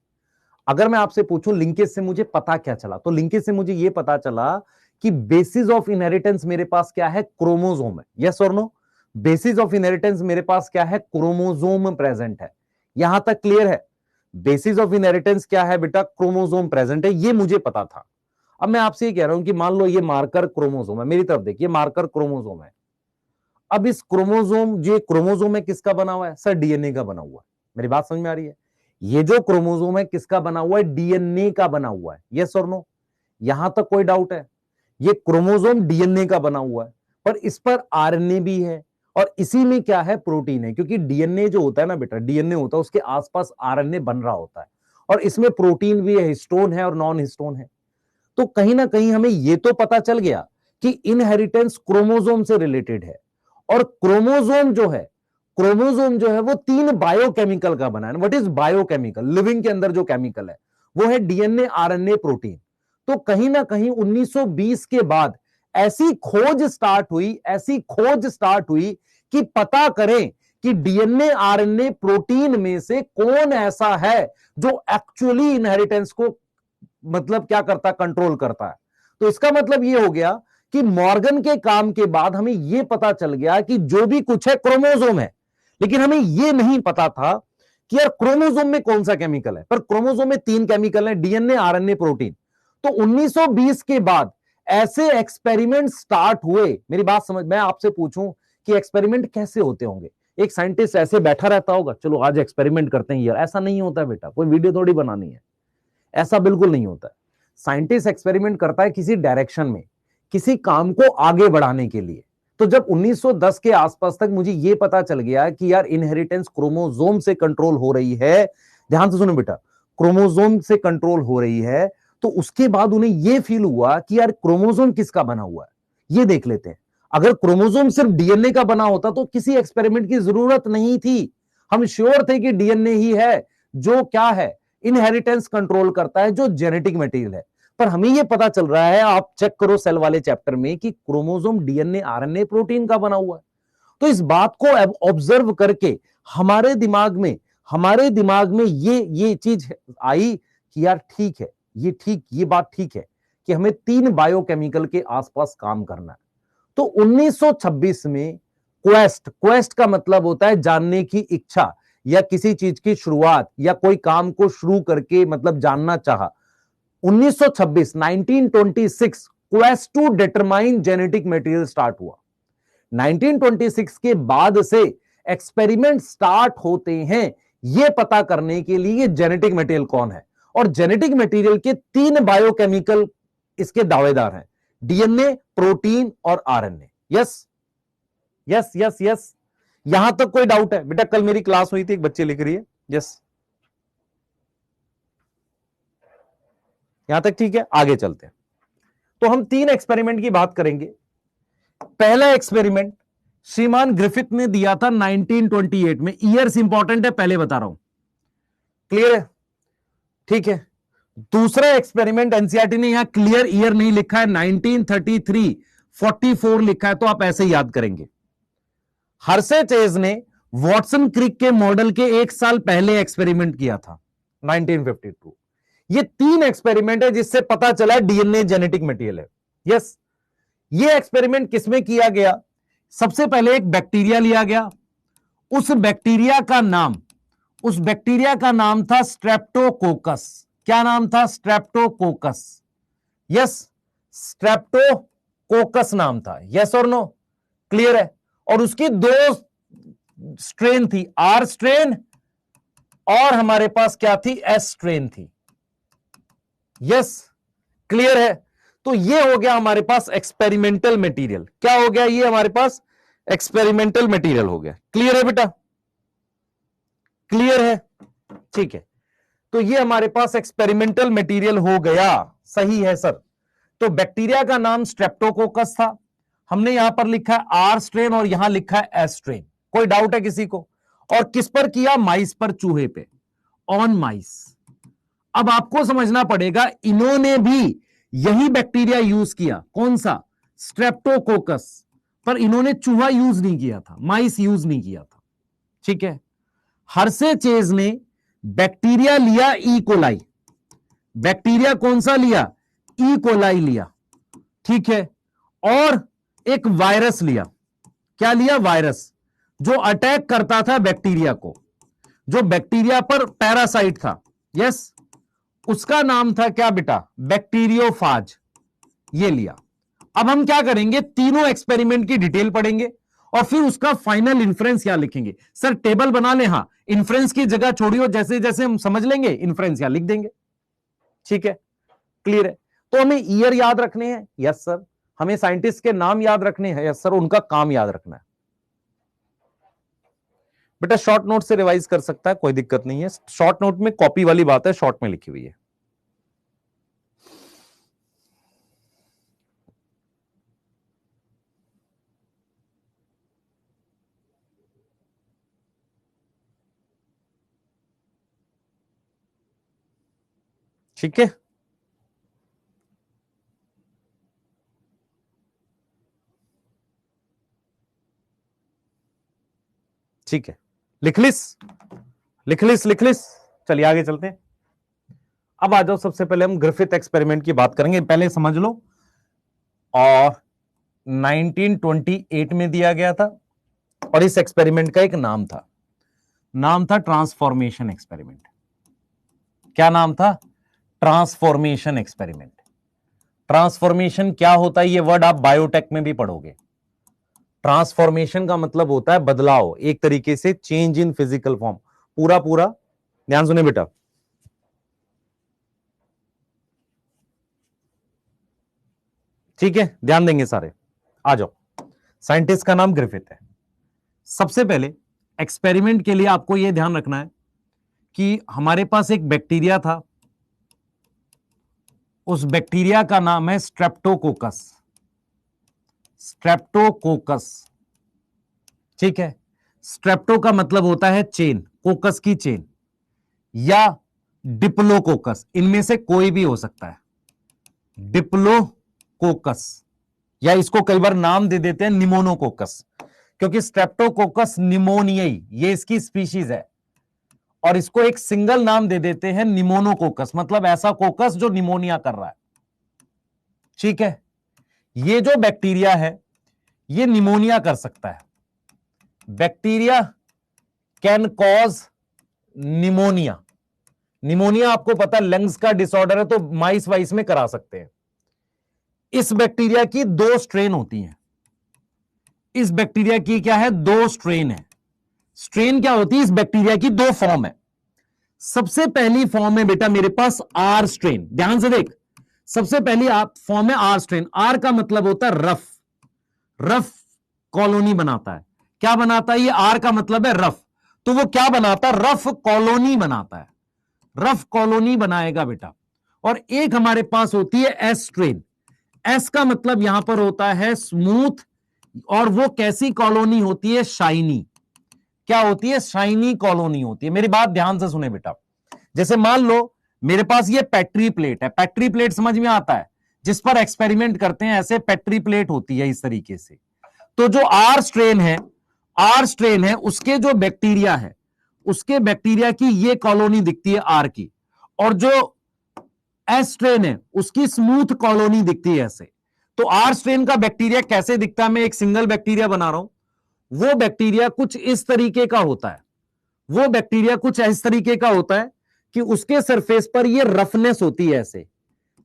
[SPEAKER 1] अगर मैं आपसे पूछूं लिंकेज से मुझे पता क्या चला, तो लिंकेज से मुझे यह पता चला कि बेसिस ऑफ इनहेरिटेंस मेरे पास क्या है, क्रोमोसोम है, यस और नो। बेसिस ऑफ इनहेरिटेंस मेरे पास क्या है, क्रोमोसोम प्रेजेंट है, यहां तक क्लियर है। बेसिस ऑफ इनहेरिटेंस क्या है बेटा, क्रोमोसोम प्रेजेंट है, ये मुझे पता था। अब मैं आपसे ये कह रहा हूं कि मान लो ये मार्कर क्रोमोसोम है, मेरी तरफ देखिए, मार्कर क्रोमोसोम है। अब इस क्रोमोसोम, जो क्रोमोसोम है किसका बना हुआ है, सर डीएनए का बना हुआ है। मेरी बात समझ में आ रही है? ये जो क्रोमोसोम है किसका बना हुआ है, डीएनए का बना हुआ है, यस और नो। यहां तक कोई डाउट है? ये क्रोमोसोम डीएनए का बना हुआ है, पर इस पर आरएनए भी है, और इसी में क्या है, प्रोटीन है, क्योंकि डीएनए जो होता है ना बेटा, डीएनए होता है उसके आसपास आरएनए बन रहा होता है, और इसमें प्रोटीन भी है, हिस्टोन है और नॉन हिस्टोन है। तो कहीं ना कहीं हमें यह तो पता चल गया कि इनहेरिटेंस क्रोमोसोम से रिलेटेड है, और क्रोमोसोम जो है वो 3 बायोकेमिकल का बना है। व्हाट इज बायोकेमिकल, लिविंग के अंदर जो केमिकल है वो है डीएनए, आरएनए, प्रोटीन। तो कहीं ना कहीं 1920 के बाद ऐसी खोज स्टार्ट हुई कि पता करें कि डीएनए, आरएनए, प्रोटीन में से कौन ऐसा है जो एक्चुअली इनहेरिटेंस को मतलब क्या करता, कंट्रोल करता है। तो इसका मतलब यह हो गया कि मॉर्गन के काम के बाद हमें यह पता चल गया कि जो भी कुछ है क्रोमोसोम है, लेकिन हमें यह नहीं पता था कि यार क्रोमोसोम में कौन सा केमिकल है। पर क्रोमोसोम में 3 केमिकल हैं, डीएनए, आरएनए, प्रोटीन। तो 1920 के बाद ऐसे एक्सपेरिमेंट स्टार्ट हुए। मेरी बात समझ, मैं आपसे पूछूं कि एक्सपेरिमेंट कैसे होते होंगे? एक साइंटिस्ट ऐसे बैठा रहता होगा, चलो आज एक्सपेरिमेंट करते हैं यार, ऐसा नहीं होता बेटा, कोई वीडियो थोड़ी बनानी है, ऐसा बिल्कुल नहीं होता है। साइंटिस्ट एक्सपेरिमेंट करता है किसी डायरेक्शन में, किसी काम को आगे बढ़ाने के लिए। तो जब 1910 के आसपास तक मुझे यह पता चल गया कि यार इनहेरिटेंस क्रोमोसोम से कंट्रोल हो रही है, ध्यान से सुनो बेटा, क्रोमोसोम से कंट्रोल हो रही है, तो उसके बाद उन्हें यह फील हुआ कि यार क्रोमोसोम किसका बना हुआ है, ये देख लेते हैं। अगर क्रोमोसोम सिर्फ डीएनए का बना होता तो किसी एक्सपेरिमेंट की जरूरत नहीं थी। हम श्योर थे कि डीएनए ही है जो क्या है, इनहेरिटेंस कंट्रोल करता है, जो जेनेटिक मटेरियल है। पर हमें यह पता चल रहा है, आप चेक करो सेल वाले चैप्टर में, कि क्रोमोसोम डीएनए, आरएनए, प्रोटीन का बना हुआ है। तो इस बात को ऑब्जर्व करके हमारे दिमाग में ये चीज आई कि यार ठीक है, ये बात ठीक है कि हमें 3 बायोकेमिकल के आसपास काम करना है। तो 1926 में क्वेस्ट का मतलब होता है जानने की इच्छा, या किसी चीज की शुरुआत, या कोई काम को शुरू करके मतलब जानना चाहा। 1926 1926 quest to determine genetic material start हुआ। 1926 के बाद से एक्सपेरिमेंट स्टार्ट होते हैं यह पता करने के लिए जेनेटिक मटेरियल कौन है, और जेनेटिक मटेरियल के 3 बायोकेमिकल इसके दावेदार हैं, डीएनए, प्रोटीन और RNA. Yes yes yes yes, यहां तक कोई डाउट है बेटा? कल मेरी क्लास हुई थी, एक बच्चे लिख रही है यस, यहां तक ठीक है, आगे चलते हैं। तो हम 3 एक्सपेरिमेंट की बात करेंगे। पहला एक्सपेरिमेंट श्रीमान ग्रिफिथ ने दिया था 1928 में, ईयर्स इंपॉर्टेंट है, पहले बता रहा हूं, क्लियर है? ठीक है। दूसरा एक्सपेरिमेंट एनसीईआरटी ने यहां क्लियर ईयर नहीं लिखा है, 1933 44 लिखा है, तो आप ऐसे याद करेंगे। हर्षे चेज ने वॉटसन क्रिक के मॉडल के 1 साल पहले एक्सपेरिमेंट किया था 1952। ये 3 एक्सपेरिमेंट है जिससे पता चला डीएनए जेनेटिक मटेरियल है। यस, ये एक्सपेरिमेंट किसमें किया गया? सबसे पहले एक बैक्टीरिया लिया गया, उस बैक्टीरिया का नाम था स्ट्रेप्टोकोकस। क्या नाम था? स्ट्रेप्टोकोकस। यस, स्ट्रेप्टोकोकस नाम था। यस और नो? क्लियर है? और उसकी दो स्ट्रेन थी, आर स्ट्रेन और हमारे पास क्या थी? एस स्ट्रेन थी। यस, क्लियर है? तो ये हो गया हमारे पास एक्सपेरिमेंटल मटेरियल। क्या हो गया? ये हमारे पास एक्सपेरिमेंटल मटेरियल हो गया। क्लियर है बेटा? क्लियर है? ठीक है, तो ये हमारे पास एक्सपेरिमेंटल मटेरियल हो गया। सही है सर। तो बैक्टीरिया का नाम स्ट्रेप्टोकोकस था, हमने यहां पर लिखा है आर स्ट्रेन और यहां लिखा है एस स्ट्रेन। कोई डाउट है किसी को? और किस पर किया? माइस पर, चूहे पे, ऑन माइस। अब आपको समझना पड़ेगा, इन्होंने भी यही बैक्टीरिया यूज किया। कौन सा? स्ट्रेप्टोकोकस। पर इन्होंने चूहा यूज नहीं किया था, माइस यूज नहीं किया था। ठीक है? हर्षे चेज ने बैक्टीरिया लिया ई कोलाई। बैक्टीरिया कौन सा लिया? ई कोलाई लिया। ठीक है? और एक वायरस लिया। क्या लिया? वायरस, जो अटैक करता था बैक्टीरिया को, जो बैक्टीरिया पर पैरासाइट था। यस, उसका नाम था क्या बेटा? बैक्टीरियोफाज। ये लिया। अब हम क्या करेंगे? तीनों एक्सपेरिमेंट की डिटेल पढ़ेंगे और फिर उसका फाइनल इन्फ्रेंस यहां लिखेंगे। सर टेबल बना ले, हां, इन्फ्रेंस की जगह छोड़िए, जैसे जैसे हम समझ लेंगे इन्फ्रेंस यहां लिख देंगे। ठीक है? क्लियर है? तो हमें ईयर याद रखने हैं। Yes sir. हमें साइंटिस्ट के नाम याद रखने हैं। Yes sir. उनका काम याद रखना है। बेटा शॉर्ट नोट से रिवाइज कर सकता है, कोई दिक्कत नहीं है। शॉर्ट नोट में कॉपी वाली बात है, शॉर्ट में लिखी हुई है। ठीक है? ठीक है, लिख लिस, लिख लिस, लिख लिस। चलिए आगे चलते हैं। अब आ जाओ, सबसे पहले हम ग्रिफिथ एक्सपेरिमेंट की बात करेंगे। पहले समझ लो, और 1928 में दिया गया था, और इस एक्सपेरिमेंट का एक नाम था, ट्रांसफॉर्मेशन एक्सपेरिमेंट। क्या नाम था? Transformation experiment. ट्रांसफॉर्मेशन क्या होता है? ये वर्ड आप बायोटेक में भी पढ़ोगे। ट्रांसफॉर्मेशन का मतलब होता है बदलाव, एक तरीके से चेंज इन फिजिकल फॉर्म। पूरा पूरा ध्यान सुने बेटा। ठीक है, ध्यान देंगे सारे। आ जाओ। साइंटिस्ट का नाम ग्रिफिथ है। सबसे पहले एक्सपेरिमेंट के लिए आपको यह ध्यान रखना है कि हमारे पास एक बैक्टीरिया था, उस बैक्टीरिया का नाम है स्ट्रेप्टोकोकस। स्ट्रेप्टोकोकस। ठीक है? स्ट्रेप्टो का मतलब होता है चेन, कोकस की चेन, या डिप्लोकोकस, इनमें से कोई भी हो सकता है। डिप्लोकोकस, या इसको कई बार नाम दे देते हैं निमोनोकोकस, क्योंकि स्ट्रेप्टोकोकस निमोनियाई ये इसकी स्पीशीज है, और इसको एक सिंगल नाम दे देते हैं निमोनोकोकस, मतलब ऐसा कोकस जो निमोनिया कर रहा है। ठीक है? ये जो बैक्टीरिया है ये निमोनिया कर सकता है। Bacteria can cause pneumonia. Pneumonia आपको पता है लंग्स का डिसऑर्डर है, तो माइस वाइस में करा सकते हैं। इस बैक्टीरिया की दो स्ट्रेन होती हैं। इस बैक्टीरिया की क्या है? दो स्ट्रेन है। स्ट्रेन क्या होती है? इस बैक्टीरिया की दो फॉर्म है। सबसे पहली फॉर्म है बेटा मेरे पास आर स्ट्रेन। ध्यान से देख, सबसे पहली आप फॉर्म है आर स्ट्रेन। आर का मतलब होता है रफ, रफ कॉलोनी बनाता है। क्या बनाता है? ये आर का मतलब है रफ, तो वो क्या बनाता है? रफ कॉलोनी बनाता है। रफ कॉलोनी बनाएगा बेटा। और एक हमारे पास होती है एस स्ट्रेन। एस का मतलब यहां पर होता है स्मूथ, और वो कैसी कॉलोनी होती है? शाइनी। क्या होती है? शाइनी कॉलोनी होती है। मेरी बात ध्यान से सुने बेटा। जैसे मान लो मेरे पास ये पेट्री प्लेट है। पेट्री प्लेट समझ में आता है? जिस पर एक्सपेरिमेंट करते हैं, ऐसे पेट्री प्लेट होती है इस तरीके से। तो जो आर स्ट्रेन है, आर स्ट्रेन है, उसके जो बैक्टीरिया है, उसके बैक्टीरिया की ये कॉलोनी दिखती है आर की, और जो एस स्ट्रेन है उसकी स्मूथ कॉलोनी दिखती है ऐसे। तो आर स्ट्रेन का बैक्टीरिया कैसे दिखता है, मैं एक सिंगल बैक्टीरिया बना रहा हूं, वो बैक्टीरिया कुछ इस तरीके का होता है, वो बैक्टीरिया कुछ इस तरीके का होता है कि उसके सरफेस पर ये रफनेस होती है, ऐसे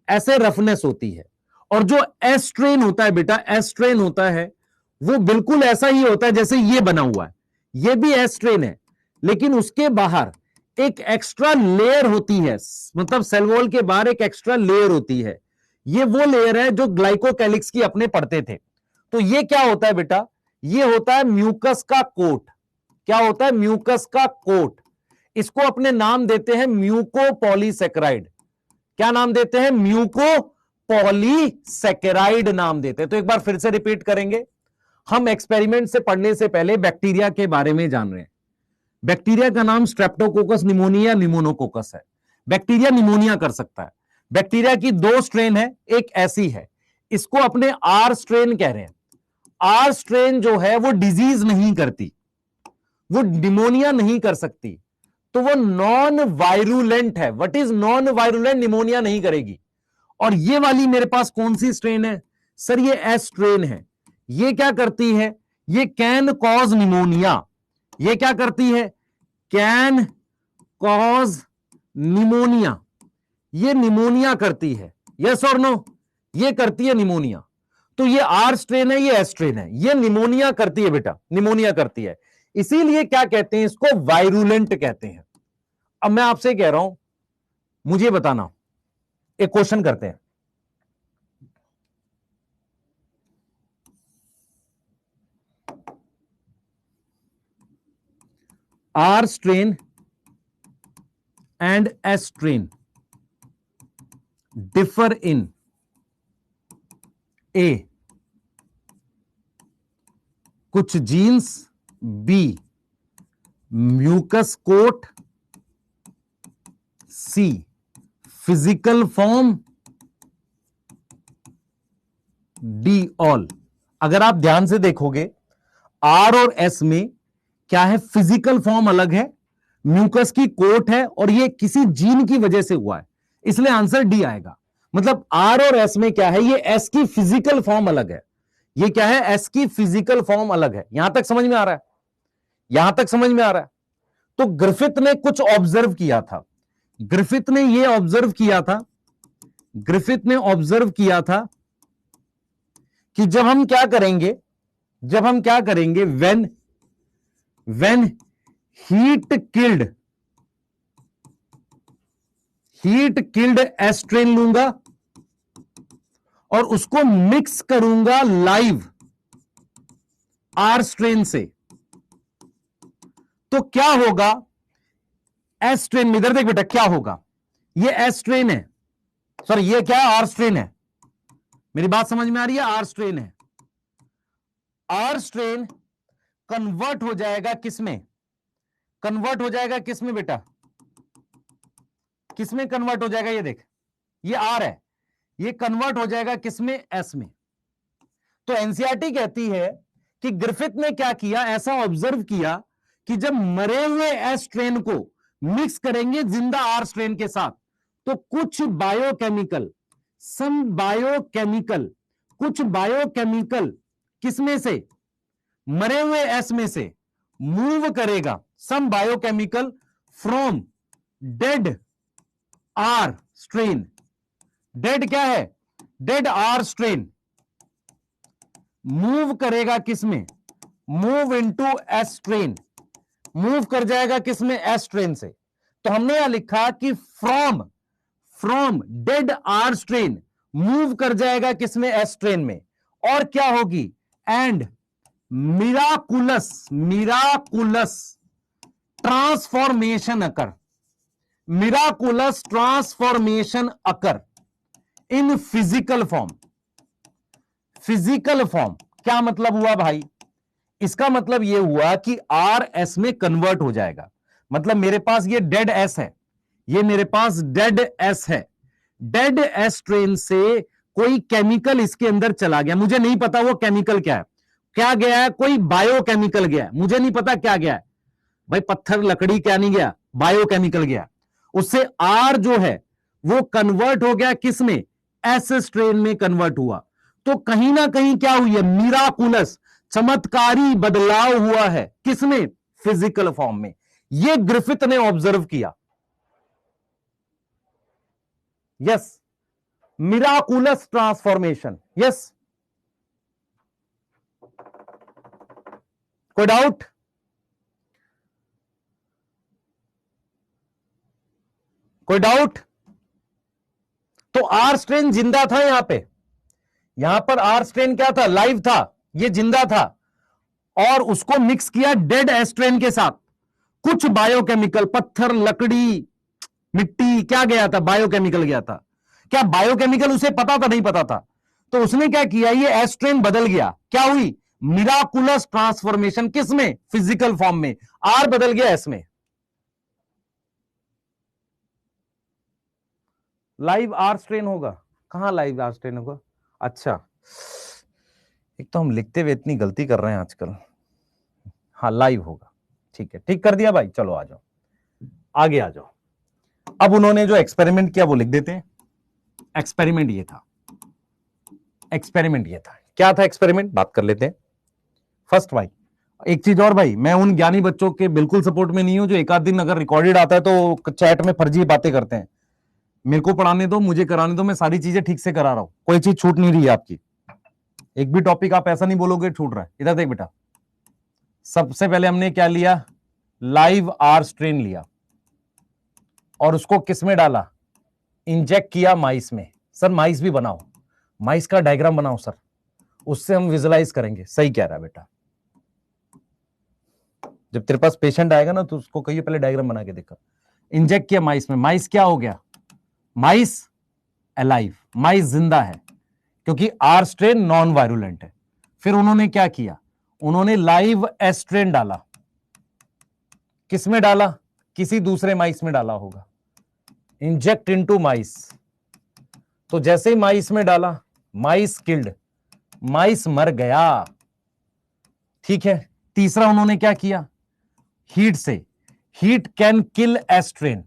[SPEAKER 1] ऐसे रफनेस होती है। और जो एस स्ट्रेन होता है बेटा, एस स्ट्रेन होता है वो बिल्कुल ऐसा ही होता है जैसे ये बना हुआ है, ये भी एस स्ट्रेन है, लेकिन उसके बाहर एक एक्स्ट्रा लेयर होती है, मतलब सेल वॉल के बाहर एक एक्स्ट्रा लेयर होती है, ये वो लेयर है जो ग्लाइकोकैलिक्स की अपने पढ़ते थे। तो ये क्या होता है बेटा, ये होता है म्यूकस का कोट। क्या होता है? म्यूकस का कोट। इसको अपने नाम देते हैं म्यूकोपॉलीसैकेराइड। क्या नाम देते हैं? म्यूकोपॉलीसैकेराइड नाम देते हैं। तो एक बार फिर से रिपीट करेंगे, हम एक्सपेरिमेंट से पढ़ने से पहले बैक्टीरिया के बारे में जान रहे हैं। बैक्टीरिया का नाम स्ट्रेप्टोकोकस निमोनिया निमोनोकोकस है। बैक्टीरिया निमोनिया कर सकता है। बैक्टीरिया की दो स्ट्रेन है, एक ऐसी है, इसको अपने आर स्ट्रेन कह रहे हैं। आर स्ट्रेन जो है वो डिजीज नहीं करती, वो निमोनिया नहीं कर सकती, तो वो नॉन वायरुलेंट है। What is non virulent? Pneumonia नहीं करेगी। और ये वाली मेरे पास कौन सी स्ट्रेन है सर? ये एस स्ट्रेन है। ये क्या करती है? ये कैन कॉज निमोनिया। ये क्या करती है? Can cause pneumonia. ये निमोनिया करती है, यस और नो? ये करती है निमोनिया। तो ये आर स्ट्रेन है, ये एस स्ट्रेन है, ये निमोनिया करती है बेटा, निमोनिया करती है। इसीलिए क्या कहते हैं इसको? वायरुलेंट कहते हैं। अब मैं आपसे कह रहा हूं, मुझे बताना, एक क्वेश्चन करते हैं। R strain and S strain differ in A कुछ genes, B mucus coat, C physical form, D all. अगर आप ध्यान से देखोगे R और S में क्या है? फिजिकल फॉर्म अलग है, म्यूकस की कोट है, और ये किसी जीन की वजह से हुआ है, इसलिए आंसर डी आएगा। मतलब आर और एस में क्या है? ये एस की फिजिकल फॉर्म अलग है, ये क्या है? एस की फिजिकल फॉर्म अलग है। यहां तक समझ में आ रहा है? यहां तक समझ में आ रहा है? तो ग्रिफिथ ने कुछ ऑब्जर्व किया था, ग्रिफिथ ने ये ऑब्जर्व किया था, ग्रिफिथ ने ऑब्जर्व किया था कि जब हम क्या करेंगे, जब हम क्या करेंगे, when heat killed S strain लूंगा और उसको मिक्स करूंगा लाइव आर स्ट्रेन से, तो क्या होगा? एस स्ट्रेन में, इधर देख बेटा, क्या होगा? ये एस स्ट्रेन है, सॉरी ये क्या है? आर स्ट्रेन है। मेरी बात समझ में आ रही है? आर स्ट्रेन है। आर स्ट्रेन कन्वर्ट हो जाएगा किसमें? कन्वर्ट हो जाएगा किसमें बेटा? किसमें कन्वर्ट हो जाएगा? ये देख, ये आर है, ये कन्वर्ट हो जाएगा किसमें? एस में। तो एनसीईआरटी कहती है कि ग्रिफिथ ने क्या किया? ऐसा ऑब्जर्व किया कि जब मरे हुए एस स्ट्रेन को मिक्स करेंगे जिंदा आर स्ट्रेन के साथ, तो कुछ बायोकेमिकल, कुछ बायोकेमिकल किसमें से? मरे हुए एस में से मूव करेगा, some biochemical from dead R strain. डेड क्या है? डेड आर स्ट्रेन मूव करेगा किसमें? Move into S strain, move कर जाएगा किसमें? एस स्ट्रेन से। तो हमने यहां लिखा कि from dead R strain move कर जाएगा किसमें? एस स्ट्रेन में। और क्या होगी? And miraculous transformation occur, miraculous transformation occur in physical form. Physical form क्या मतलब हुआ भाई? इसका मतलब यह हुआ कि आर एस में कन्वर्ट हो जाएगा। मतलब मेरे पास ये डेड एस है, ये मेरे पास डेड एस है, डेड एस स्ट्रेन से कोई केमिकल इसके अंदर चला गया, मुझे नहीं पता वो केमिकल क्या है, क्या गया है? कोई बायोकेमिकल गया है, मुझे नहीं पता क्या गया है भाई, पत्थर लकड़ी क्या नहीं गया, बायोकेमिकल गया। उससे आर जो है वो कन्वर्ट हो गया किस में? एस स्ट्रेन में कन्वर्ट हुआ। तो कहीं ना कहीं क्या हुई है, मिराकुलस, चमत्कारी बदलाव हुआ है। किसमें? फिजिकल फॉर्म में। यह ग्रिफिथ ने ऑब्जर्व किया। Yes, miraculous transformation. यस, कोई डाउट? कोई डाउट? तो आर स्ट्रेन जिंदा था यहां पर आर स्ट्रेन क्या था? लाइव था, ये जिंदा था, और उसको मिक्स किया डेड एस्ट्रेन के साथ। कुछ बायोकेमिकल, पत्थर, लकड़ी, मिट्टी, क्या गया था? बायोकेमिकल गया था। क्या बायोकेमिकल उसे पता था? नहीं पता था। तो उसने क्या किया, ये एस्ट्रेन बदल गया। क्या हुई? Miraculous transformation. किसमें? फिजिकल फॉर्म में। आर बदल गया एस में। लाइव आर स्ट्रेन होगा? कहां लाइव आर स्ट्रेन होगा? अच्छा, एक तो हम लिखते हुए इतनी गलती कर रहे हैं आजकल। हाँ, लाइव होगा। ठीक है, ठीक कर दिया भाई। चलो आ जाओ, आगे आ जाओ। अब उन्होंने जो एक्सपेरिमेंट किया वो लिख देते हैं। एक्सपेरिमेंट ये था, एक्सपेरिमेंट ये था। क्या था एक्सपेरिमेंट? बात कर लेते हैं। फर्स्ट भाई, एक चीज और भाई, मैं उन ज्ञानी बच्चों के बिल्कुल सपोर्ट में नहीं हूं जो एक आध दिन अगर रिकॉर्डेड आता है तो चैट में फर्जी बातें करते हैं। मेरे को पढ़ाने दो, मुझे कराने दो, मैं सारी चीजें ठीक से करा रहा हूं, कोई चीज छूट नहीं रही है आपकी। एक भी टॉपिक आप ऐसा नहीं बोलोगे छूट रहा है। इधर देख बेटा, सबसे पहले हमने क्या लिया? लाइव आर स्ट्रेन लिया और उसको किस में डाला? इंजेक्ट किया माइस में। सर माइस भी बनाओ, माइस का डायग्राम बनाओ सर, उससे हम विजुलाइज करेंगे। सही कह रहा है बेटा। जब तेरे पास पेशेंट आएगा ना तो उसको कहिए पहले डायग्राम बना के देखा। इंजेक्ट किया माइस में, माइस क्या हो गया? माइस अलाइव, माइस जिंदा है, क्योंकि आर स्ट्रेन नॉन वायरुलेंट है। फिर उन्होंने क्या किया? उन्होंने लाइव एस्ट्रेन डाला। किसमें डाला? किसी दूसरे माइस में डाला होगा। इंजेक्ट इनटू माइस। तो जैसे ही माइस में डाला, माइस किल्ड, माइस मर गया। ठीक है। तीसरा उन्होंने क्या किया? हीट से, heat can kill S strain,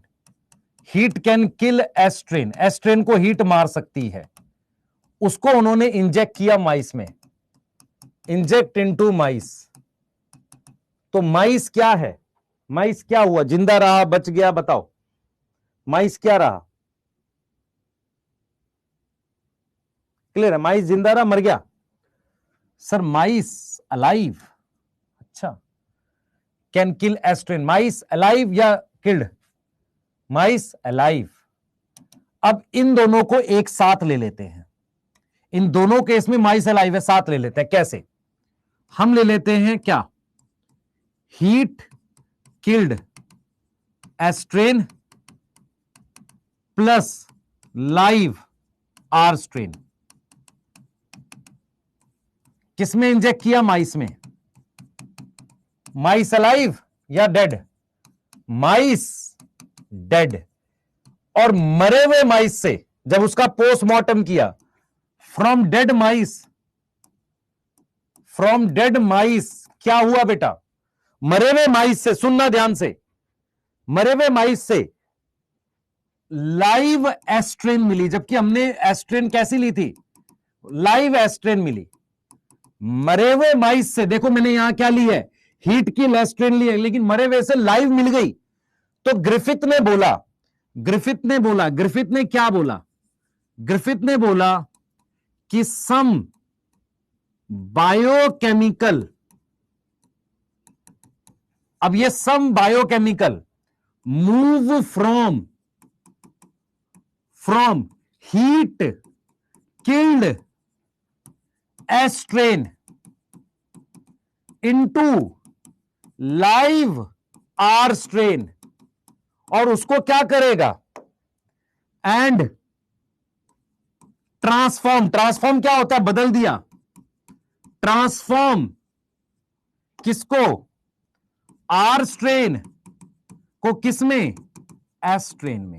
[SPEAKER 1] heat can kill S strain, S strain को हीट मार सकती है। उसको उन्होंने इंजेक्ट किया माइस में, इंजेक्ट इनटू माइस। तो माइस क्या है? माइस क्या हुआ? जिंदा रहा, बच गया? बताओ, माइस क्या रहा? क्लियर है? माइस जिंदा रहा, मर गया? सर माइस अलाइव। अच्छा, कैन किल एस्ट्रेन, माइस अलाइव या किल्ड? माइस अलाइव। अब इन दोनों को एक साथ ले लेते हैं। इन दोनों केस में माइस अलाइव है, साथ ले लेते हैं। कैसे? हम ले लेते हैं क्या? Heat killed S strain plus live R strain. किसमें इंजेक्ट किया? माइस में। माइस अलाइव या डेड? Mice dead. और मरे हुए माइस से जब उसका पोस्टमार्टम किया, from dead mice, from dead mice क्या हुआ बेटा? मरे हुए माइस से, सुनना ध्यान से, मरे हुए माइस से लाइव एस्ट्रेन मिली। जबकि हमने एस्ट्रेन कैसी ली थी? लाइव एस्ट्रेन मिली। मरे हुए माइस से, देखो मैंने यहां क्या ली है? हीट की एस्ट्रेन ली है, लेकिन मरे हुए से लाइव मिल गई। तो ग्रिफिथ ने बोला, ग्रिफिथ ने बोला, ग्रिफिथ ने क्या बोला? ग्रिफिथ ने बोला कि सम बायोकेमिकल, अब ये some biochemical move from heat killed S strain into live R strain, और उसको क्या करेगा? And transform. ट्रांसफॉर्म क्या होता है? बदल दिया। ट्रांसफॉर्म किसको? आर स्ट्रेन को किसमें? एस स्ट्रेन में।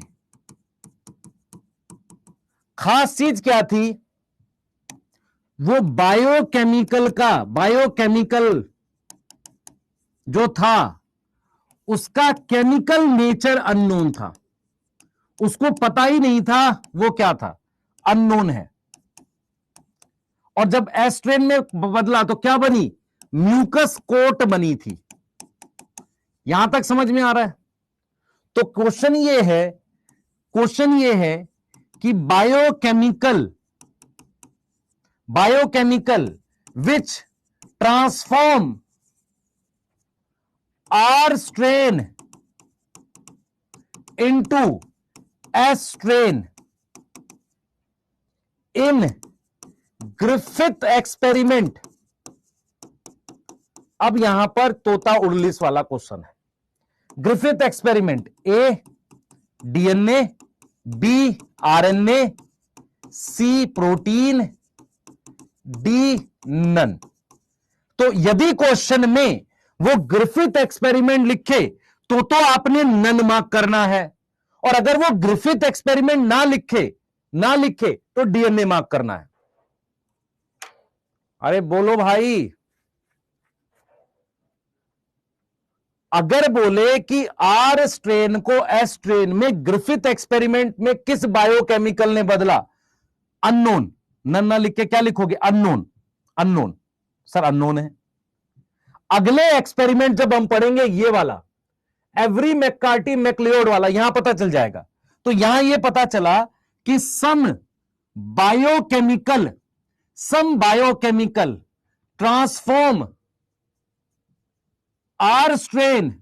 [SPEAKER 1] खास चीज क्या थी? वो बायोकेमिकल जो था उसका केमिकल नेचर अननोन था। उसको पता ही नहीं था वो क्या था, अननोन है। और जब एस ट्रेन में बदला तो क्या बनी, म्यूकस कोट बनी थी। यहां तक समझ में आ रहा है? तो क्वेश्चन ये है कि biochemical which transform R strain into S strain in Griffith experiment. अब यहां पर तोता उर्लिस वाला क्वेश्चन है। ग्रिफिथ एक्सपेरिमेंट, ए डीएनए, बी आरएनए, सी प्रोटीन, डी नन। तो यदि क्वेश्चन में वो ग्रिफिथ एक्सपेरिमेंट लिखे तो आपने नन मार्क करना है, और अगर वो ग्रिफिथ एक्सपेरिमेंट ना लिखे तो डीएनए मार्क करना है। अरे बोलो भाई, अगर बोले कि आर स्ट्रेन को एस स्ट्रेन में ग्रिफिथ एक्सपेरिमेंट में किस बायोकेमिकल ने बदला, अननोन, नन ना लिख के क्या लिखोगे, अननोन सर, अननोन है। अगले एक्सपेरिमेंट जब हम पढ़ेंगे ये वाला एवरी मैककार्टी मैक्लियोड वाला, यहां पता चल जाएगा। तो यहां यह पता चला कि some biochemical transform R strain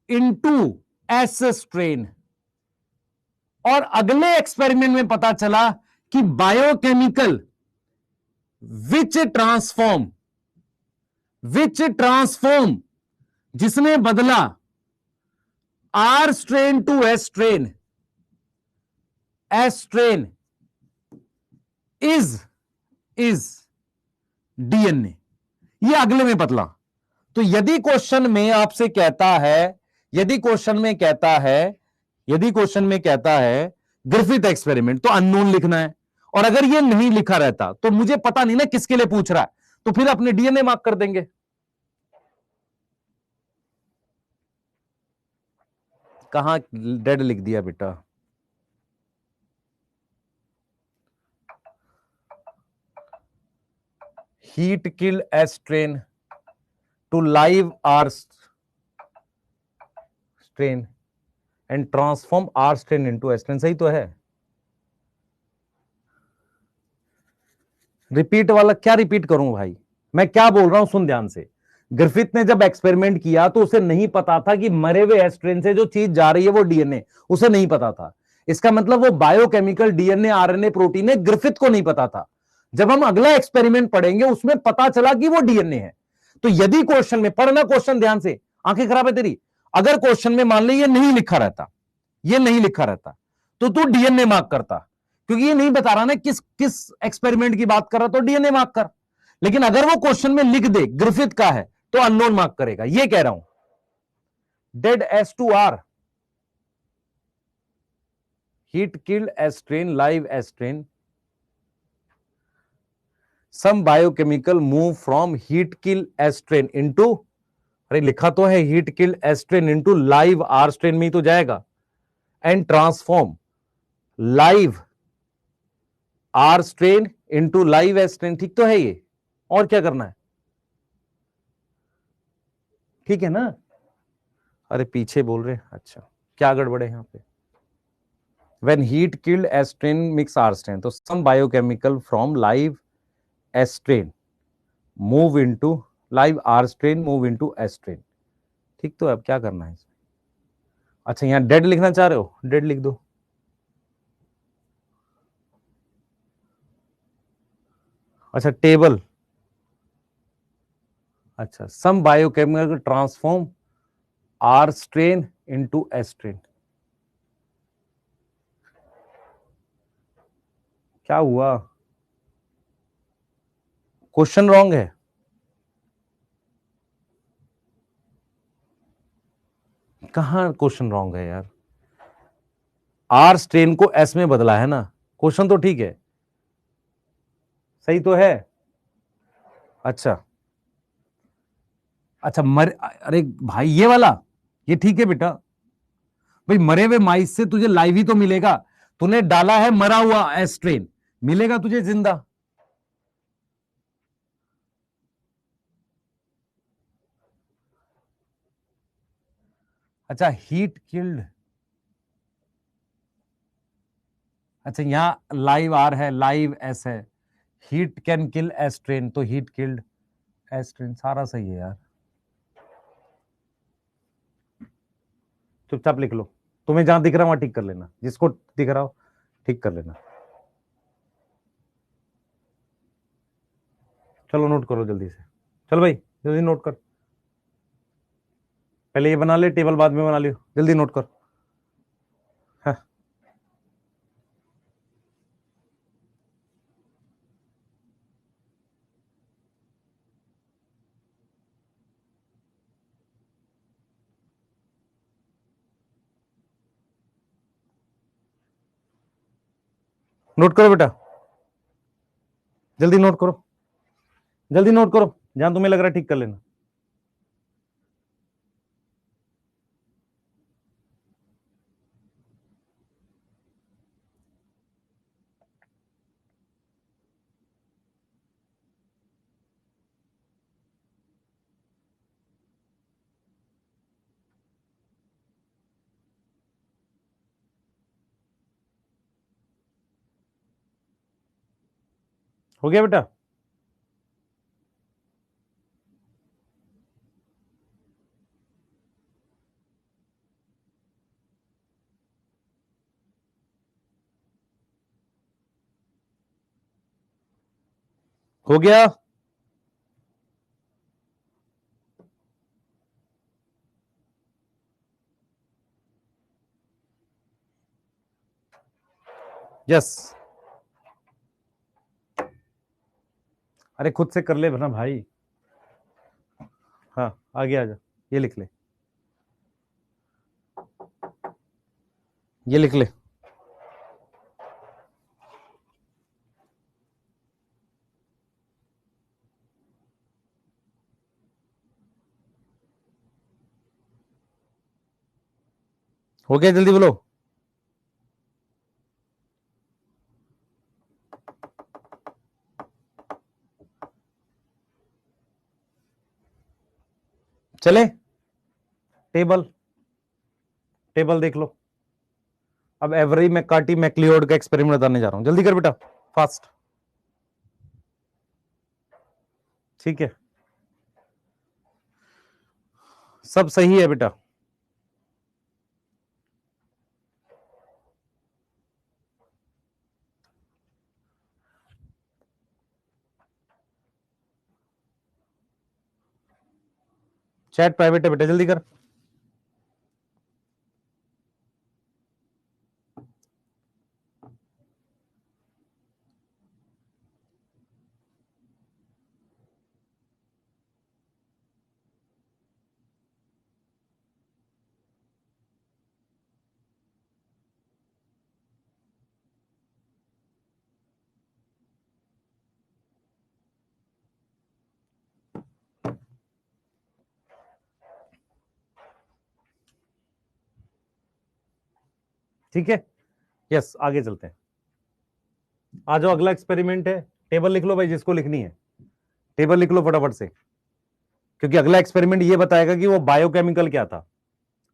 [SPEAKER 1] into S strain, और अगले एक्सपेरिमेंट में पता चला कि बायोकेमिकल विच ट्रांसफॉर्म जिसने बदला R strain to S strain is DNA. ये अगले में बदला। तो यदि क्वेश्चन में आपसे कहता है, यदि क्वेश्चन में कहता है ग्रिफिथ एक्सपेरिमेंट, तो अननोन लिखना है। और अगर ये नहीं लिखा रहता तो मुझे पता नहीं ना किसके लिए पूछ रहा है, तो फिर अपने डीएनए मार्क कर देंगे। कहां डेड लिख दिया बेटा, heat kill S strain to live R strain and transform R strain into S strain. सही तो है। रिपीट वाला क्या रिपीट करूं भाई, मैं क्या बोल रहा हूं सुन ध्यान से। ग्रिफिथ ने जब एक्सपेरिमेंट किया तो उसे नहीं पता था कि मरे हुए एस स्ट्रेन से जो चीज जा रही है वो डीएनए, उसे नहीं पता था। इसका मतलब वो बायोकेमिकल डीएनए आरएनए प्रोटीन है, ग्रिफिथ को नहीं पता था। जब हम अगला एक्सपेरिमेंट पढ़ेंगे उसमें पता चला कि वो डीएनए है। तो यदि क्वेश्चन में, पढ़ना क्वेश्चन ध्यान से, आंखें खराब है तेरी, अगर क्वेश्चन में मान ली ये नहीं लिखा रहता तो तू डीएनए मार्क करता, क्योंकि ये नहीं बता रहा ना किस एक्सपेरिमेंट की बात कर रहा, तो डीएनए मार्क कर। लेकिन अगर वो क्वेश्चन में लिख दे ग्रिफिथ का है तो अननोन मार्क करेगा। ये कह रहा हूं। Dead S to R, heat killed S strain, live S strain, some biochemical move from heat kill S strain into, अरे लिखा तो है heat kill S strain into live R strain में ही तो जाएगा, and transform live R strain into live S strain. ठीक तो है ये, और क्या करना है, ठीक है ना। अरे पीछे बोल रहे, अच्छा क्या गड़बड़ है यहां पे। When heat killed S strain mix R strain, तो some biochemical from live S strain move into live R strain move into S strain। ठीक तो है, अब क्या करना है इसमें। अच्छा यहां डेड लिखना चाह रहे हो, डेड लिख दो। अच्छा टेबल, अच्छा some biochemical transform R strain into S strain। क्या हुआ, क्वेश्चन रॉन्ग है। कहां क्वेश्चन रॉन्ग है यार, आर स्ट्रेन को एस में बदला है ना, क्वेश्चन तो ठीक है, सही तो है। अच्छा अरे भाई ये वाला, ये ठीक है बेटा भाई, मरे हुए माइस से तुझे लाइव ही तो मिलेगा। तूने डाला है मरा हुआ एस स्ट्रेन, मिलेगा तुझे जिंदा? अच्छा, हीट किल्ड। अच्छा, यहां लाइव आर है, लाइव एस है। Heat can kill S strain, तो हीट किल्ड एस ट्रेन, सारा सही है यार। चुपचाप लिख लो, तुम्हें जहां दिख रहा वहां ठीक कर लेना, जिसको दिख रहा हो ठीक कर लेना। चलो नोट करो जल्दी से, चल भाई जल्दी नोट कर। पहले ये बना ले टेबल, बाद में बना लियो, जल्दी नोट कर। हाँ। नोट करो बेटा, जल्दी नोट करो, जल्दी नोट करो, जहां तुम्हें लग रहा है ठीक कर लेना। हो गया बेटा? हो गया? यस। अरे खुद से कर ले ना भाई। हाँ आगे आ जा, ये लिख ले, ये लिख ले। हो गया, जल्दी बोलो। चले, टेबल, टेबल देख लो। अब एवरी मैककार्टी मैक्लियोड का एक्सपेरिमेंट बताने जा रहा हूं, जल्दी कर बेटा, फास्ट। ठीक है, सब सही है बेटा। चैट प्राइवेट है बेटा, जल्दी कर। ठीक है, यस आगे चलते हैं। आ जाओ, अगला एक्सपेरिमेंट है। टेबल लिख लो भाई, जिसको लिखनी है टेबल लिख लो फटाफट से, क्योंकि अगला एक्सपेरिमेंट ये बताएगा कि वो बायोकेमिकल क्या था।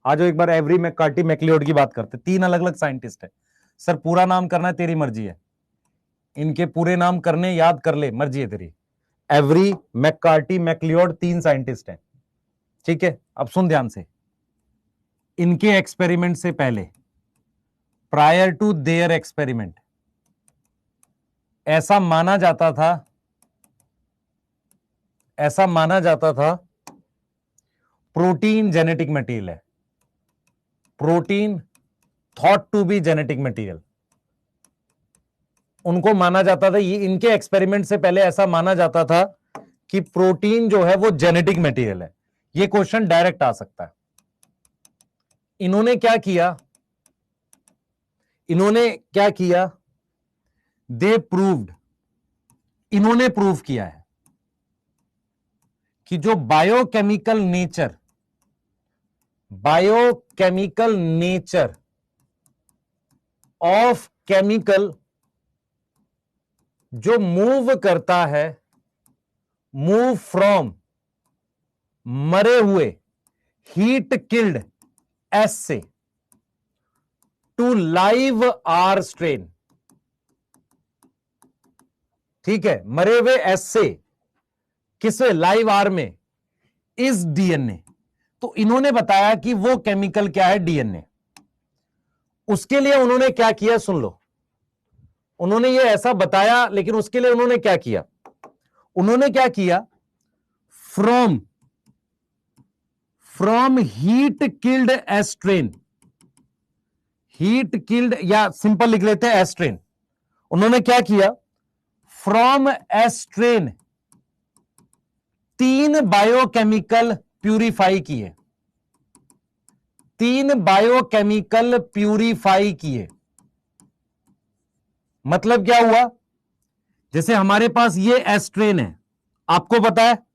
[SPEAKER 1] आ जाओ एक बार एवरी मैककार्टी मैक्लियोड की बात करते, तीन अलग अलग साइंटिस्ट है। सर पूरा नाम करना है, तेरी मर्जी है, इनके पूरे नाम करने याद कर ले, मर्जी है तेरी। एवरी मैककार्टी मैक्लियोड तीन साइंटिस्ट हैं, ठीक है। अब सुन ध्यान से, इनके एक्सपेरिमेंट से पहले, प्रायर टू देयर एक्सपेरिमेंट, ऐसा माना जाता था, ऐसा माना जाता था प्रोटीन जेनेटिक मटेरियल है, protein thought to be genetic material. उनको माना जाता था, ये इनके एक्सपेरिमेंट से पहले ऐसा माना जाता था कि प्रोटीन जो है वो जेनेटिक मटेरियल है। ये क्वेश्चन डायरेक्ट आ सकता है। इन्होंने क्या किया, इन्होंने क्या किया, दे प्रूव्ड, इन्होंने प्रूव किया है कि जो biochemical nature, biochemical nature of chemical जो मूव करता है, मूव फ्रॉम मरे हुए हीट किल्ड एस से टू लाइव आर स्ट्रेन। ठीक है, मरे हुए एस से किसमें, लाइव आर में, इस डीएनए। तो इन्होंने बताया कि वो केमिकल क्या है, डीएनए। उसके लिए उन्होंने क्या किया, सुन लो। उन्होंने ये ऐसा बताया, लेकिन उसके लिए उन्होंने क्या किया, उन्होंने क्या किया, from heat killed S strain, heat killed, या सिंपल लिख लेते हैं एस्ट्रेन। उन्होंने क्या किया, फ्रॉम एस्ट्रेन 3 बायोकेमिकल प्यूरिफाई किए, 3 बायोकेमिकल प्यूरिफाई किए। मतलब क्या हुआ, जैसे हमारे पास ये एस्ट्रेन है, आपको पता है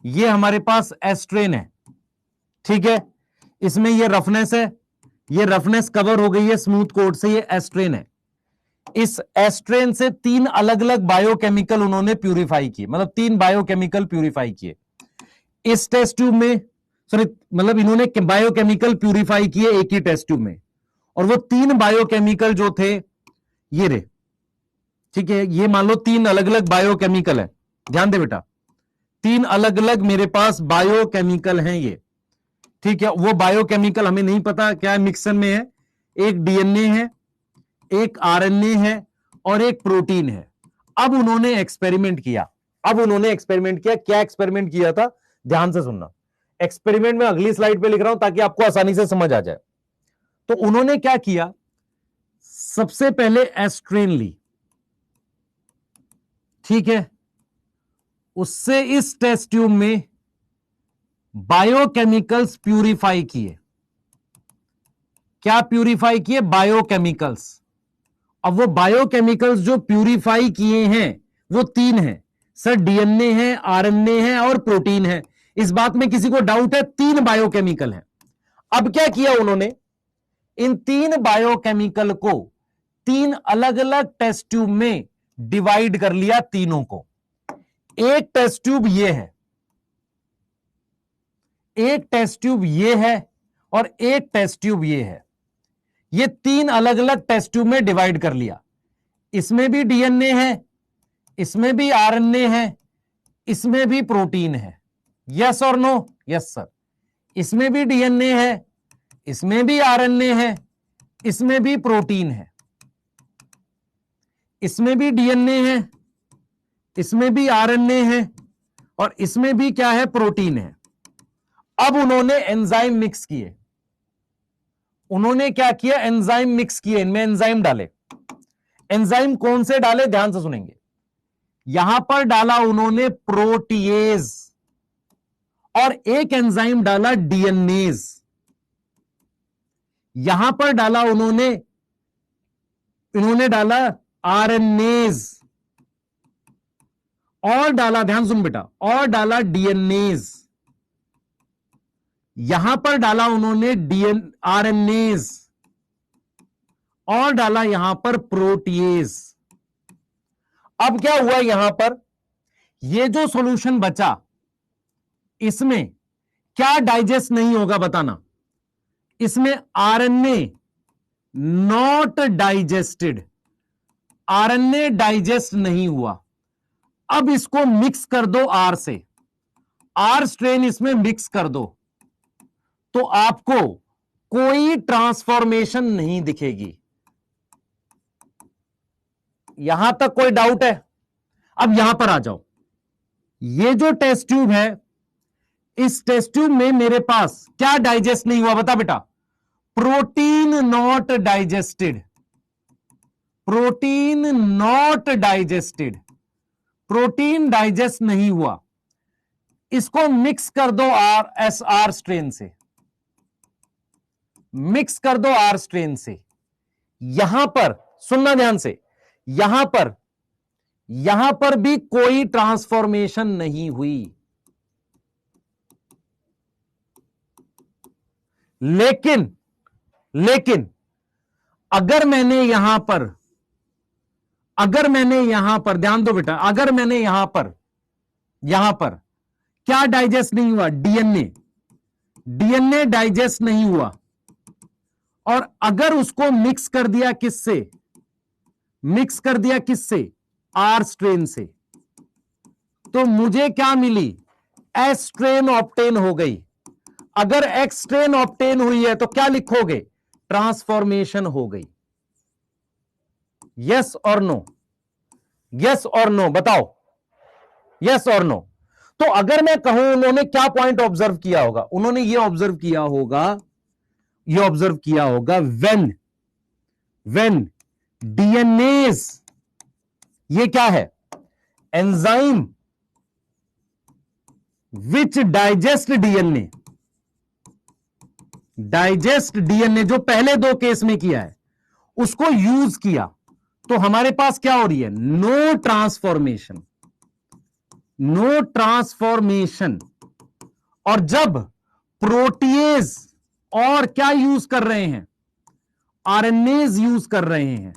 [SPEAKER 1] ये हमारे पास एस्ट्रेन है, ठीक है, इसमें ये रफनेस है, ये रफनेस कवर हो गई है स्मूथ कोट से, ये एस्ट्रेन है। इस एस्ट्रेन से 3 अलग अलग बायोकेमिकल उन्होंने प्यूरिफाई किए, मतलब 3 बायोकेमिकल प्यूरिफाई किए इस टेस्ट ट्यूब में। सॉरी, मतलब इन्होंने बायोकेमिकल प्यूरिफाई किए एक ही टेस्ट ट्यूब में, और वो 3 बायोकेमिकल जो थे ये रे, ठीक है, ये मान लो 3 अलग अलग बायोकेमिकल है, ध्यान दे बेटा, 3 अलग अलग मेरे पास बायोकेमिकल हैं ये, ठीक है। वो बायोकेमिकल हमें नहीं पता क्या मिक्सचर में है, एक डीएनए है, एक आरएनए है, और एक प्रोटीन है। अब उन्होंने एक्सपेरिमेंट किया, क्या एक्सपेरिमेंट किया था, ध्यान से सुनना। एक्सपेरिमेंट में अगली स्लाइड पे लिख रहा हूं ताकि आपको आसानी से समझ आ जाए। तो उन्होंने क्या किया, सबसे पहले एस्ट्रेन ली, ठीक है, उससे इस टेस्ट ट्यूब में बायोकेमिकल्स प्यूरिफाई किए। क्या प्यूरिफाई किए, बायोकेमिकल्स। अब वो बायोकेमिकल्स जो प्यूरिफाई किए हैं वो 3 हैं सर, डीएनए है, आरएनए है और प्रोटीन है। इस बात में किसी को डाउट है, 3 बायोकेमिकल हैं। अब क्या किया उन्होंने, इन 3 बायोकेमिकल को 3 अलग अलग टेस्ट ट्यूब में डिवाइड कर लिया, तीनों को। एक टेस्ट ट्यूब ये है, एक टेस्ट ट्यूब ये है, और एक टेस्ट ट्यूब ये है। ये 3 अलग अलग टेस्ट ट्यूब में डिवाइड कर लिया। इसमें भी डीएनए है, इसमें भी आरएनए है, इसमें भी प्रोटीन है। यस और नो, यस सर। इसमें भी डीएनए है, इसमें भी आरएनए है, इसमें भी प्रोटीन है। इसमें भी डीएनए है, इसमें भी आरएनए है, और इसमें भी क्या है, प्रोटीन है। अब उन्होंने एंजाइम मिक्स किए, उन्होंने क्या किया, एंजाइम मिक्स किए, इनमें एंजाइम डाले। एंजाइम कौन से डाले, ध्यान से सुनेंगे। यहां पर डाला उन्होंने प्रोटीएज, और एक एंजाइम डाला डीएनएज। यहां पर डाला इन्होंने डाला आरएनएज, और डाला, ध्यान सुन बेटा, और डाला डीएनएज। यहां पर डाला उन्होंने आरएनएज, और डाला यहां पर प्रोटीएज। अब क्या हुआ यहां पर, ये जो सॉल्यूशन बचा इसमें क्या डाइजेस्ट नहीं होगा, बताना। इसमें RNA not digested, RNA digest नहीं हुआ। अब इसको मिक्स कर दो आर से, आर स्ट्रेन इसमें मिक्स कर दो, तो आपको कोई ट्रांसफॉर्मेशन नहीं दिखेगी। यहां तक कोई डाउट है? अब यहां पर आ जाओ। ये जो टेस्ट ट्यूब है, इस टेस्ट ट्यूब में मेरे पास क्या डाइजेस्ट नहीं हुआ, बता बेटा, protein not digested, protein not digested, protein digest नहीं हुआ। इसको मिक्स कर दो आर स्ट्रेन से, मिक्स कर दो आर स्ट्रेन से। यहां पर सुनना ध्यान से, यहां पर भी कोई ट्रांसफॉर्मेशन नहीं हुई। लेकिन अगर मैंने यहां पर अगर मैंने यहां पर ध्यान दो बेटा, अगर मैंने यहां पर क्या डाइजेस्ट नहीं हुआ, डीएनए, डीएनए डाइजेस्ट नहीं हुआ, और अगर उसको मिक्स कर दिया किससे, मिक्स कर दिया किससे, आर स्ट्रेन से, तो मुझे क्या मिली, एस स्ट्रेन ऑब्टेन हो गई। अगर एक्स स्ट्रेन ऑब्टेन हुई है तो क्या लिखोगे, ट्रांसफॉर्मेशन हो गई। यस और नो, यस और नो बताओ, यस और नो। तो अगर मैं कहूं उन्होंने क्या पॉइंट ऑब्जर्व किया होगा, उन्होंने ये ऑब्जर्व किया होगा, ये ऑब्जर्व किया होगा, व्हेन डीएनएस, ये क्या है, enzyme which digest DNA, digest DNA जो पहले दो केस में किया है उसको यूज किया, तो हमारे पास क्या हो रही है, नो ट्रांसफॉर्मेशन, नो ट्रांसफॉर्मेशन। और जब प्रोटीएज और क्या यूज कर रहे हैं, आरएनएज यूज कर रहे हैं,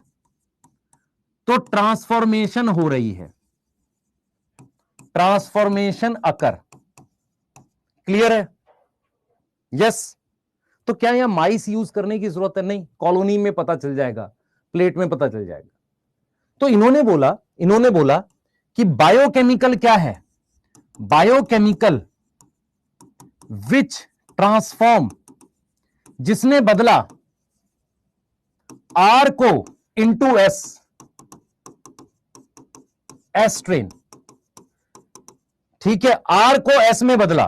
[SPEAKER 1] तो ट्रांसफॉर्मेशन हो रही है, ट्रांसफॉर्मेशन अकर। क्लियर है, यस। तो क्या यहां माइस यूज करने की जरूरत है, नहीं, कॉलोनी में पता चल जाएगा, प्लेट में पता चल जाएगा। तो इन्होंने बोला कि बायोकेमिकल क्या है, बायोकेमिकल विच ट्रांसफॉर्म, जिसने बदला आर को इंटू एस, एस ट्रेन, ठीक है, आर को एस में बदला,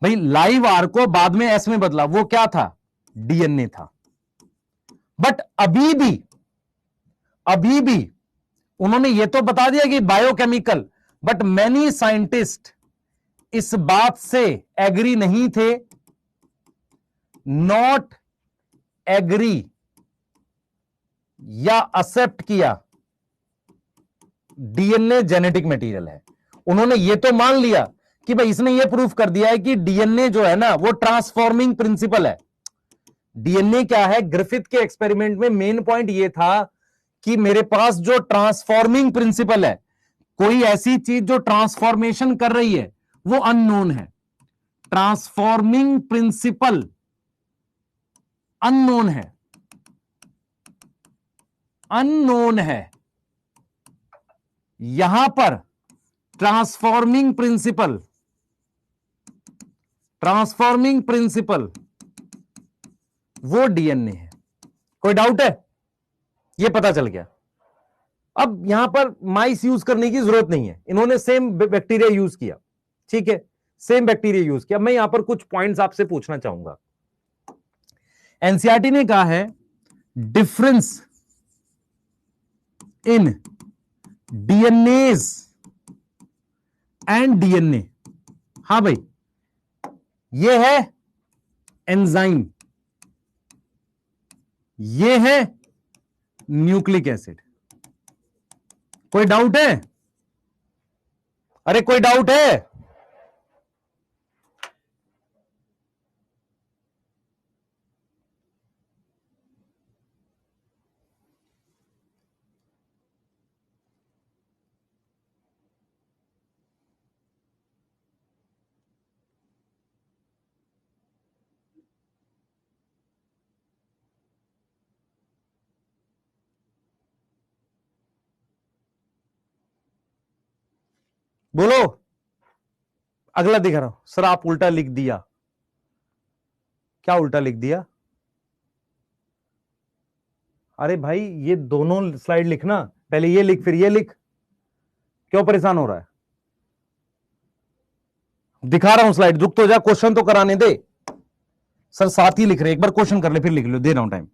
[SPEAKER 1] भाई लाइव आर को बाद में एस में बदला, वो क्या था, डीएनए था। बट अभी भी उन्होंने ये तो बता दिया कि बायोकेमिकल, बट मैनी साइंटिस्ट इस बात से एग्री नहीं थे, नॉट एग्री या एक्सेप्ट किया डीएनए जेनेटिक मटेरियल है। उन्होंने ये तो मान लिया कि भाई इसने ये प्रूफ कर दिया है कि डीएनए जो है ना वो ट्रांसफॉर्मिंग प्रिंसिपल है। डीएनए क्या है, ग्रिफिथ के एक्सपेरिमेंट में मेन पॉइंट ये था कि मेरे पास जो ट्रांसफॉर्मिंग प्रिंसिपल है, कोई ऐसी चीज जो ट्रांसफॉर्मेशन कर रही है वो अननोन है, ट्रांसफॉर्मिंग प्रिंसिपल अननोन है, अननोन है। यहां पर ट्रांसफॉर्मिंग प्रिंसिपल, ट्रांसफॉर्मिंग प्रिंसिपल वो डीएनए है। कोई डाउट है, ये पता चल गया। अब यहां पर माइस यूज करने की जरूरत नहीं है, इन्होंने सेम बैक्टीरिया यूज किया, ठीक है, सेम बैक्टीरिया यूज किया। मैं यहां पर कुछ पॉइंट्स आपसे पूछना चाहूंगा। एनसीईआरटी ने कहा है difference in DNAs and DNA, हां भाई, ये है एंजाइम, ये है न्यूक्लिक एसिड। कोई डाउट है, अरे कोई डाउट है, बोलो। अगला दिखा रहा हूं सर, आप उल्टा लिख दिया, क्या उल्टा लिख दिया, अरे भाई ये दोनों स्लाइड लिखना, पहले ये लिख फिर ये लिख, क्यों परेशान हो रहा है, दिखा रहा हूं स्लाइड, रुक तो जा, क्वेश्चन तो कराने दे। सर साथ ही लिख रहे, एक बार क्वेश्चन कर ले फिर लिख लो, दे रहा हूं time.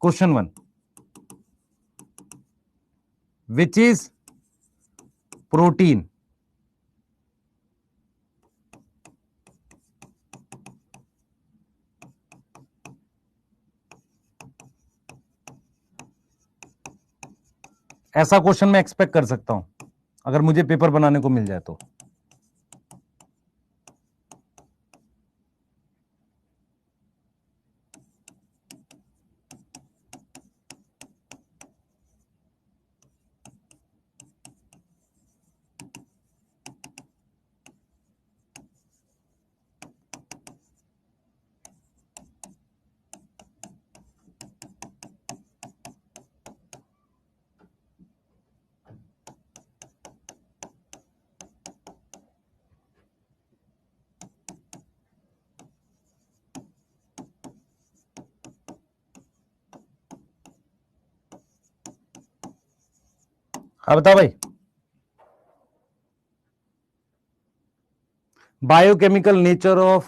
[SPEAKER 1] Question 1, which is protein, ऐसा क्वेश्चन मैं एक्सपेक्ट कर सकता हूं अगर मुझे पेपर बनाने को मिल जाए तो। हाँ बता भाई। Biochemical nature of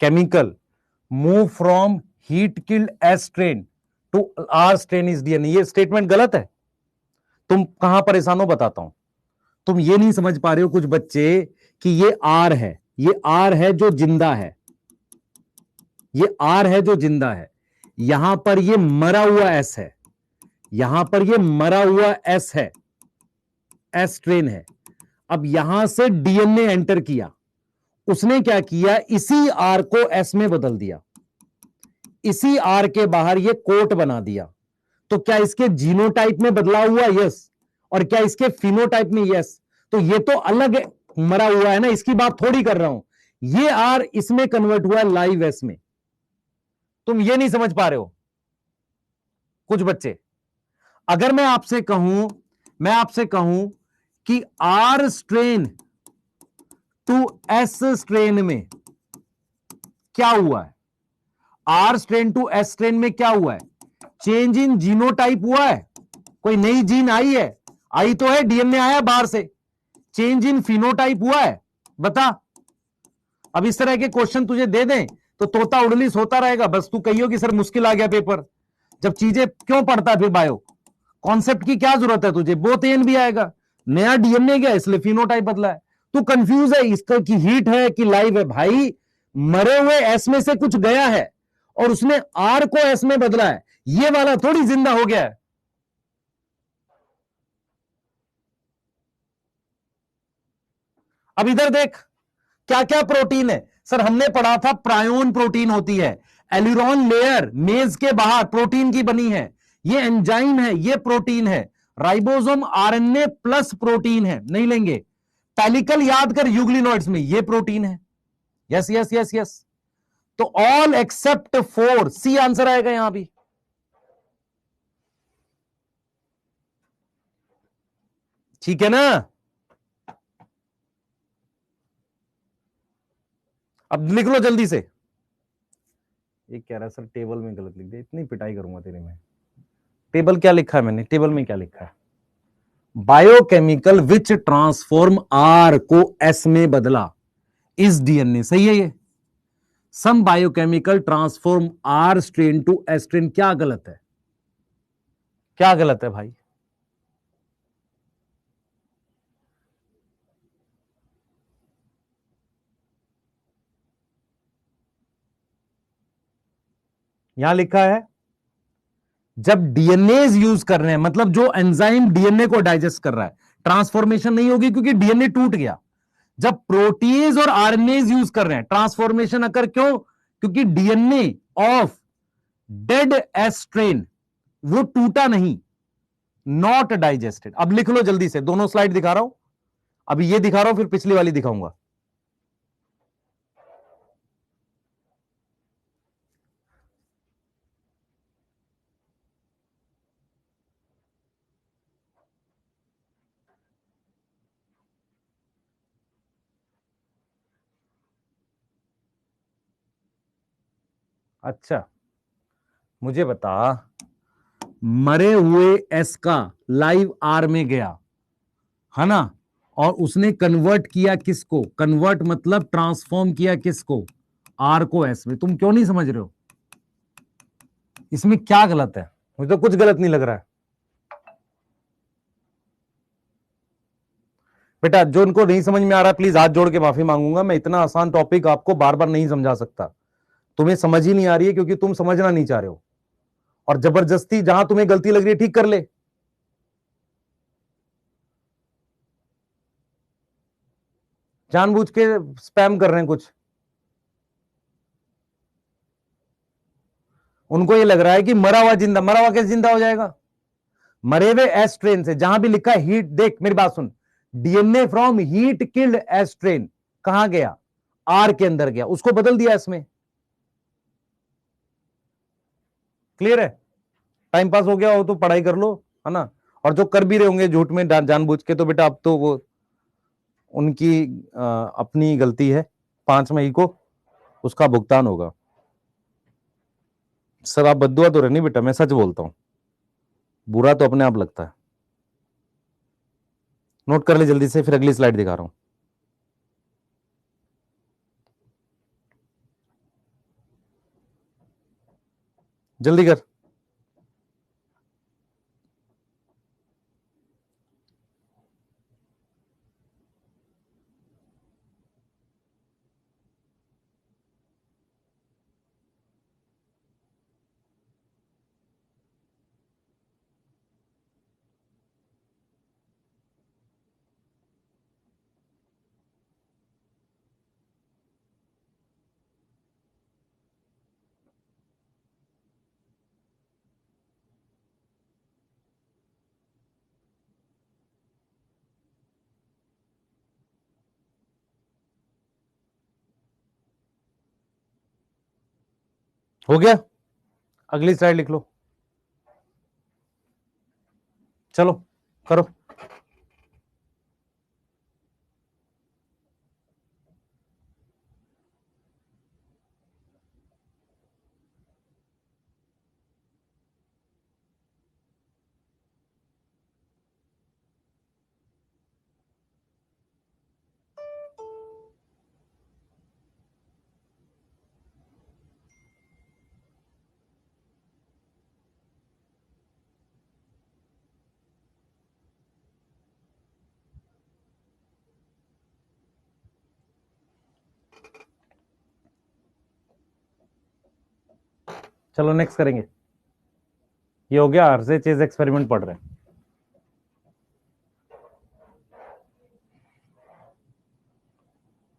[SPEAKER 1] chemical move from heat killed S strain to R strain is DNA. ये स्टेटमेंट गलत है। तुम कहां परेशान हो बताता हूं। तुम ये नहीं समझ पा रहे हो कुछ बच्चे कि ये आर है, ये आर है जो जिंदा है, ये आर है जो जिंदा है, यहां पर ये मरा हुआ एस है, यहां पर ये मरा हुआ एस है, एस स्ट्रेन है। अब यहां से डीएनए एंटर किया, उसने क्या किया, इसी आर को एस में बदल दिया, इसी आर के बाहर ये कोट बना दिया। तो क्या इसके जीनोटाइप में बदलाव हुआ? यस। और क्या इसके फिनोटाइप में? यस। तो ये तो अलग मरा हुआ है ना, इसकी बात थोड़ी कर रहा हूं। ये आर इसमें कन्वर्ट हुआ है लाइव एस में। तुम ये नहीं समझ पा रहे हो कुछ बच्चे। अगर मैं आपसे कहूं कि R strain to S strain में क्या हुआ है, R strain to S strain में क्या हुआ है? चेंज इन जीनोटाइप हुआ है, कोई नई जीन आई है? आई तो है, डीएनए आया बाहर से। चेंज इन फिनोटाइप हुआ है? बता। अब इस तरह के क्वेश्चन तुझे दे दें तो तोता उड़ली सोता रहेगा, बस तू कहियो कि सर मुश्किल आ गया पेपर। जब चीजें क्यों पढ़ता है फिर बायो? कॉन्सेप्ट की क्या जरूरत है तुझे? बोथ एन भी आएगा, नया डीएनए गया इसलिए फिनोटाइप बदला है। तू कंफ्यूज है इसका कि हीट है कि लाइव है। भाई मरे हुए एस में से कुछ गया है और उसने आर को एस में बदला है, ये वाला थोड़ी जिंदा हो गया है। अब इधर देख क्या क्या प्रोटीन है। सर हमने पढ़ा था प्रायोन प्रोटीन होती है, एल्यूरॉन लेयर मेज के बाहर प्रोटीन की बनी है, ये एंजाइम है, ये प्रोटीन है। राइबोसोम आरएनए प्लस प्रोटीन है, नहीं लेंगे। पेलिकल याद कर यूग्लिनोइड्स में, ये प्रोटीन है। Yes yes yes yes. तो ऑल एक्सेप्ट 4, सी आंसर आएगा यहां भी। ठीक है ना? अब लिख लो जल्दी से। ये कह रहा है सर टेबल में गलत लिख दिया, इतनी पिटाई करूंगा तेरे में। टेबल क्या लिखा है मैंने? टेबल में क्या लिखा है? बायोकेमिकल विच ट्रांसफॉर्म आर को एस में बदला इस डीएनए, सही है ये। Some biochemical transform R strain to S strain, क्या गलत है? क्या गलत है भाई? यहां लिखा है जब डीएनए यूज कर रहे हैं, मतलब जो एंजाइम डीएनए को डाइजेस्ट कर रहा है, ट्रांसफॉर्मेशन नहीं होगी क्योंकि डीएनए टूट गया। जब प्रोटीज और आरएनए यूज कर रहे हैं, ट्रांसफॉर्मेशन अकर क्यों? क्योंकि DNA of dead S strain वो टूटा नहीं, नॉट डाइजेस्टेड। अब लिख लो जल्दी से, दोनों स्लाइड दिखा रहा हूं, अभी ये दिखा रहा हूं फिर पिछली वाली दिखाऊंगा। अच्छा मुझे बता, मरे हुए एस का लाइव आर में गया है ना, और उसने कन्वर्ट किया किसको? कन्वर्ट मतलब ट्रांसफॉर्म किया किसको? आर को एस में। तुम क्यों नहीं समझ रहे हो? इसमें क्या गलत है? मुझे तो कुछ गलत नहीं लग रहा है बेटा। जो उनको नहीं समझ में आ रहा प्लीज हाथ जोड़ के माफी मांगूंगा। मैं इतना आसान टॉपिक आपको बार बार नहीं समझा सकता, तुम्हें समझ ही नहीं आ रही है क्योंकि तुम समझना नहीं चाह रहे हो, और जबरदस्ती जहां तुम्हें गलती लग रही है ठीक कर ले। जानबूझ के स्पैम कर रहे हैं कुछ। उनको ये लग रहा है कि मरा हुआ जिंदा, मरा हुआ कैसे जिंदा हो जाएगा? मरे हुए एस ट्रेन से, जहां भी लिखा है हीट, देख मेरी बात सुन, DNA from heat killed S strain कहां गया? आर के अंदर गया, उसको बदल दिया इसमें। क्लियर है? टाइम पास हो गया हो तो पढ़ाई कर लो, है ना। और जो कर भी रहे होंगे झूठ में जानबूझ के, तो बेटा अब तो वो उनकी अपनी गलती है। 5 मई को उसका भुगतान होगा। सर आप बद्दुआ तो रहनी बेटा, मैं सच बोलता हूं, बुरा तो अपने आप लगता है। नोट कर ले जल्दी से, फिर अगली स्लाइड दिखा रहा हूं। जल्दी कर। हो गया, अगली स्लाइड लिख लो। चलो करो। चलो नेक्स्ट करेंगे। ये हो गया, हर्षे चेज एक्सपेरिमेंट पढ़ रहे हैं।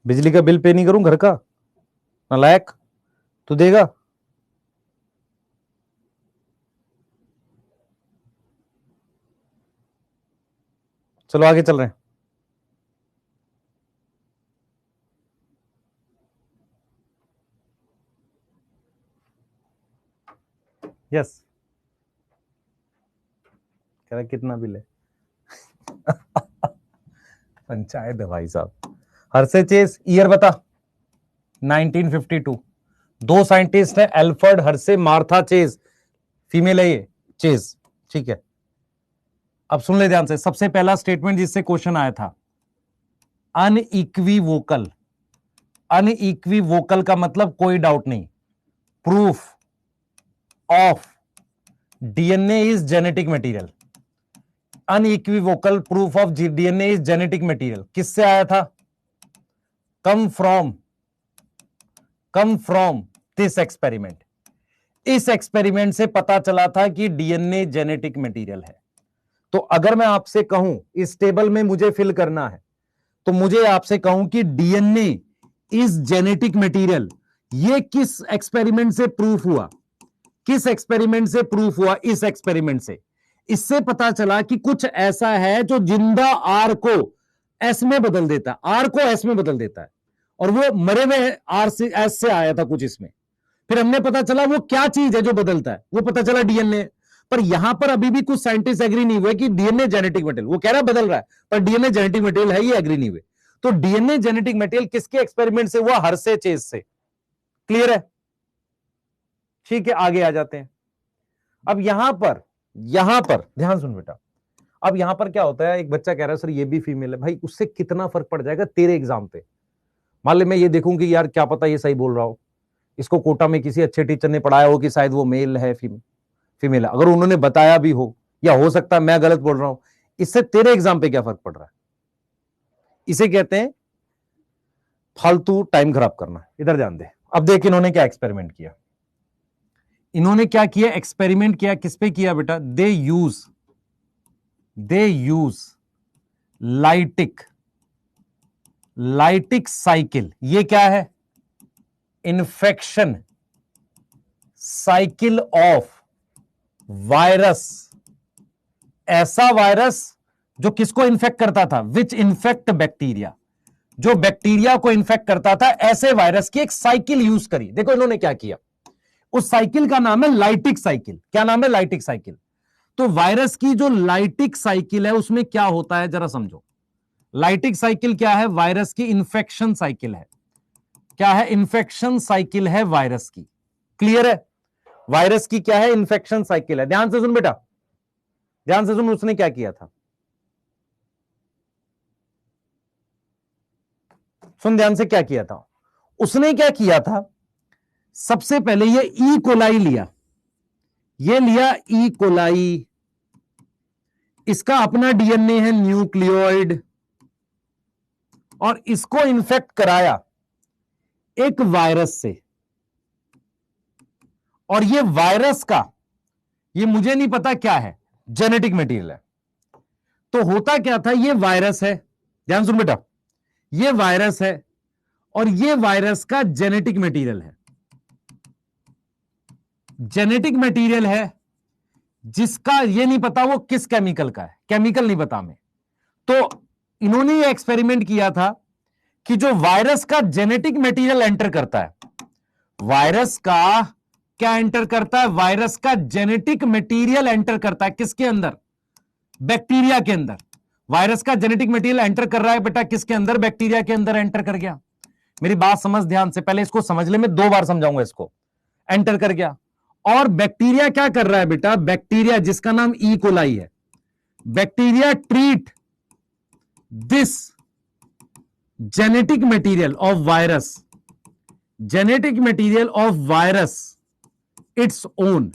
[SPEAKER 1] बिजली का बिल पे नहीं करूं घर का, नालायक, तू देगा? चलो आगे चल रहे हैं। यस, कह रहा कितना बिल है? पंचायत है भाई साहब। हर्षे चेज ईयर बता। 1952। दो साइंटिस्ट हैं, Alfred Hershey, Martha Chase, female है ये चेज, ठीक है। अब सुन ले ध्यान से, सबसे पहला स्टेटमेंट जिससे क्वेश्चन आया था, अनइक्विवोकल। अनइक्विवोकल का मतलब कोई डाउट नहीं, proof of DNA is genetic material. Unequivocal proof of DNA is genetic material किससे आया था? Come from this experiment. इस एक्सपेरिमेंट से पता चला था कि डीएनए जेनेटिक मटेरियल है। तो अगर मैं आपसे कहूं इस टेबल में मुझे फिल करना है, तो मुझे आपसे कहूं कि डीएनए इज जेनेटिक मटेरियल, ये किस एक्सपेरिमेंट से प्रूफ हुआ? किस एक्सपेरिमेंट से प्रूफ हुआ? इस एक्सपेरिमेंट से। इससे पता चला कि कुछ ऐसा है जो जिंदा आर को एस में बदल देता है, आर को एस में बदल देता है, और वो मरे हुए आर से एस से आया था कुछ इसमें। फिर हमने पता चला वो क्या चीज है जो बदलता है, वो पता चला डीएनए। पर यहां पर अभी भी कुछ साइंटिस्ट एग्री नहीं हुए कि डीएनए जेनेटिक मटेरियल, वो कह रहा है बदल रहा है, पर डीएनए जेनेटिक मटेरियल है, ये एग्री नहीं हुए। तो डीएनए जेनेटिक मटेरियल किसके एक्सपेरिमेंट से हुआ? हर्षे चेज से। क्लियर है? ठीक है, आगे आ जाते हैं। अब यहां पर ध्यान सुन बेटा। अब यहां पर क्या होता है, एक बच्चा कह रहा है सर ये भी फीमेल है। भाई उससे कितना फर्क पड़ जाएगा तेरे एग्जाम पे? मान ले मैं ये देखूं कि यार क्या पता ये सही बोल रहा हो, इसको कोटा में किसी अच्छे टीचर ने पढ़ाया हो कि शायद वो मेल है फीमेल है, अगर उन्होंने बताया भी हो, या हो सकता है मैं गलत बोल रहा हूं, इससे तेरे एग्जाम पे क्या फर्क पड़ रहा है? इसे कहते हैं फालतू टाइम खराब करना। इधर ध्यान दे। अब देख इन्होंने क्या एक्सपेरिमेंट किया। इन्होंने क्या किया? एक्सपेरिमेंट किया। किस पे किया बेटा? दे यूज लाइटिक साइकिल। ये क्या है? Infection cycle of virus. ऐसा वायरस जो किसको इन्फेक्ट करता था? विच इन्फेक्ट बैक्टीरिया, जो बैक्टीरिया को इन्फेक्ट करता था, ऐसे वायरस की एक साइकिल यूज करी। देखो इन्होंने क्या किया, उस साइकिल का नाम है लाइटिक साइकिल। क्या नाम है? Lytic cycle. तो वायरस की जो लाइटिक साइकिल है उसमें क्या होता है जरा समझो। लाइटिक साइकिल क्या है? वायरस की इन्फेक्शन साइकिल है। क्या है? इन्फेक्शन साइकिल है वायरस की। क्लियर है? वायरस की क्या है? इन्फेक्शन साइकिल है। ध्यान से सुन बेटा, ध्यान से सुन। उसने क्या किया था?
[SPEAKER 2] सुन ध्यान से, क्या किया था उसने, क्या किया था, सबसे पहले ये ई कोलाई लिया, ये लिया ई कोलाई, इसका अपना डीएनए है न्यूक्लियोइड, और इसको इन्फेक्ट कराया एक वायरस से, और ये वायरस का, ये मुझे नहीं पता क्या है, जेनेटिक मटेरियल है। तो होता क्या था, ये वायरस है, ध्यान सुन बेटा, ये वायरस है और ये वायरस का जेनेटिक मटेरियल है, जेनेटिक मटेरियल है जिसका ये नहीं पता वो किस केमिकल का है, केमिकल नहीं पता हमें। तो इन्होंने ये एक्सपेरिमेंट किया था कि जो वायरस का जेनेटिक मटेरियल एंटर करता है, वायरस का क्या एंटर करता है, वायरस का जेनेटिक मटेरियल एंटर करता है किसके अंदर, बैक्टीरिया के अंदर। वायरस का जेनेटिक मटेरियल एंटर कर रहा है बेटा किसके अंदर, बैक्टीरिया के अंदर एंटर कर गया। मेरी बात समझ ध्यान से, पहले इसको समझ ले, मैं 2 बार समझाऊंगा इसको। एंटर कर गया, और बैक्टीरिया क्या कर रहा है बेटा, बैक्टीरिया जिसका नाम ई कोलाई है, bacteria treat this genetic material of virus, genetic material of virus its own,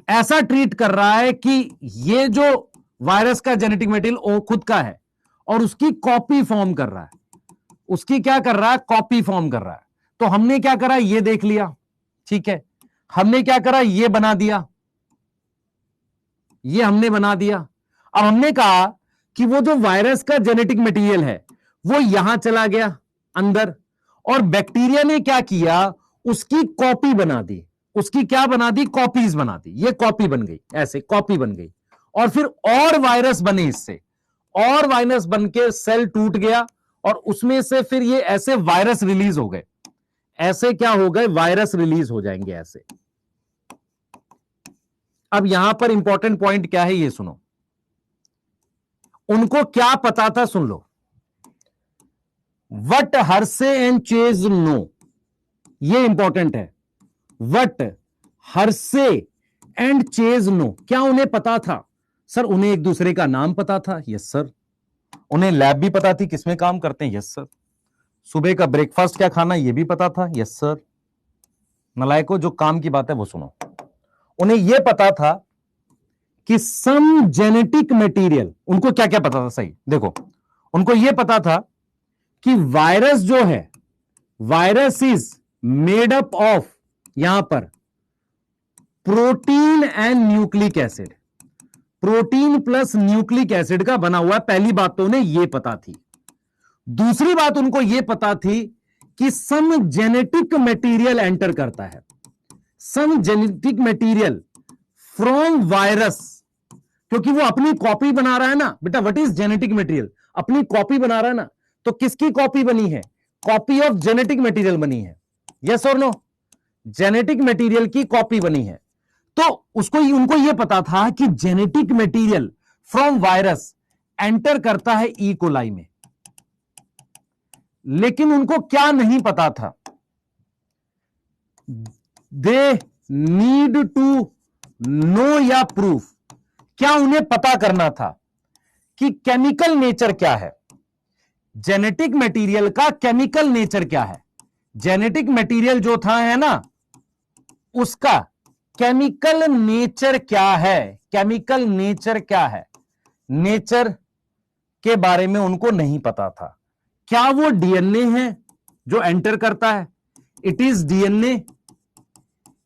[SPEAKER 2] ऐसा ट्रीट कर रहा है कि ये जो वायरस का जेनेटिक मटेरियल खुद का है, और उसकी कॉपी फॉर्म कर रहा है, उसकी क्या कर रहा है, कॉपी फॉर्म कर रहा है। तो हमने क्या करा, ये देख लिया, ठीक है, हमने क्या करा, ये बना दिया, ये हमने बना दिया। अब हमने कहा कि वो जो वायरस का जेनेटिक मटेरियल है वो यहां चला गया अंदर, और बैक्टीरिया ने क्या किया, उसकी कॉपी बना दी, उसकी क्या बना दी, कॉपीज बना दी, ये कॉपी बन गई, ऐसे कॉपी बन गई, और फिर और वायरस बने इससे, और वायरस बन के सेल टूट गया, और उसमें से फिर ये ऐसे वायरस रिलीज हो गए, ऐसे क्या हो गए, वायरस रिलीज हो जाएंगे ऐसे। अब यहां पर इंपॉर्टेंट पॉइंट क्या है, ये सुनो, उनको क्या पता था, सुन लो, what Hershey and Chase know, ये इंपॉर्टेंट है, what Hershey and Chase know, क्या उन्हें पता था, सर उन्हें एक दूसरे का नाम पता था, यस सर, उन्हें लैब भी पता थी किसमें काम करते हैं, यस सर, सुबह का ब्रेकफास्ट क्या खाना ये भी पता था, यस सर, नलायको जो काम की बात है वो सुनो, उन्हें यह पता था कि सम जेनेटिक मटेरियल, उनको क्या क्या पता था, सही देखो, उनको यह पता था कि वायरस जो है, virus is made up of, यहां पर protein and nucleic acid, protein plus nucleic acid का बना हुआ, पहली बात तो उन्हें यह पता थी। दूसरी बात उनको यह पता थी कि सम जेनेटिक मटेरियल एंटर करता है, सम जेनेटिक मटेरियल फ्रॉम वायरस, क्योंकि वो अपनी कॉपी बना रहा है ना बेटा, व्हाट इज जेनेटिक मटेरियल, अपनी कॉपी बना रहा है ना, तो किसकी कॉपी बनी है, कॉपी ऑफ जेनेटिक मटेरियल बनी है, यस और नो, जेनेटिक मटेरियल की कॉपी बनी है। तो उसको उनको यह पता था कि genetic material from virus enter करता है ई कोलाई में, लेकिन उनको क्या नहीं पता था, दे नीड टू नो या प्रूफ, क्या उन्हें पता करना था कि केमिकल नेचर क्या है, जेनेटिक मटेरियल का केमिकल नेचर क्या है, जेनेटिक मटेरियल जो था है ना, उसका केमिकल नेचर क्या है, केमिकल नेचर क्या है, नेचर के बारे में उनको नहीं पता था। क्या वो डीएनए है जो एंटर करता है, इट इज डीएनए,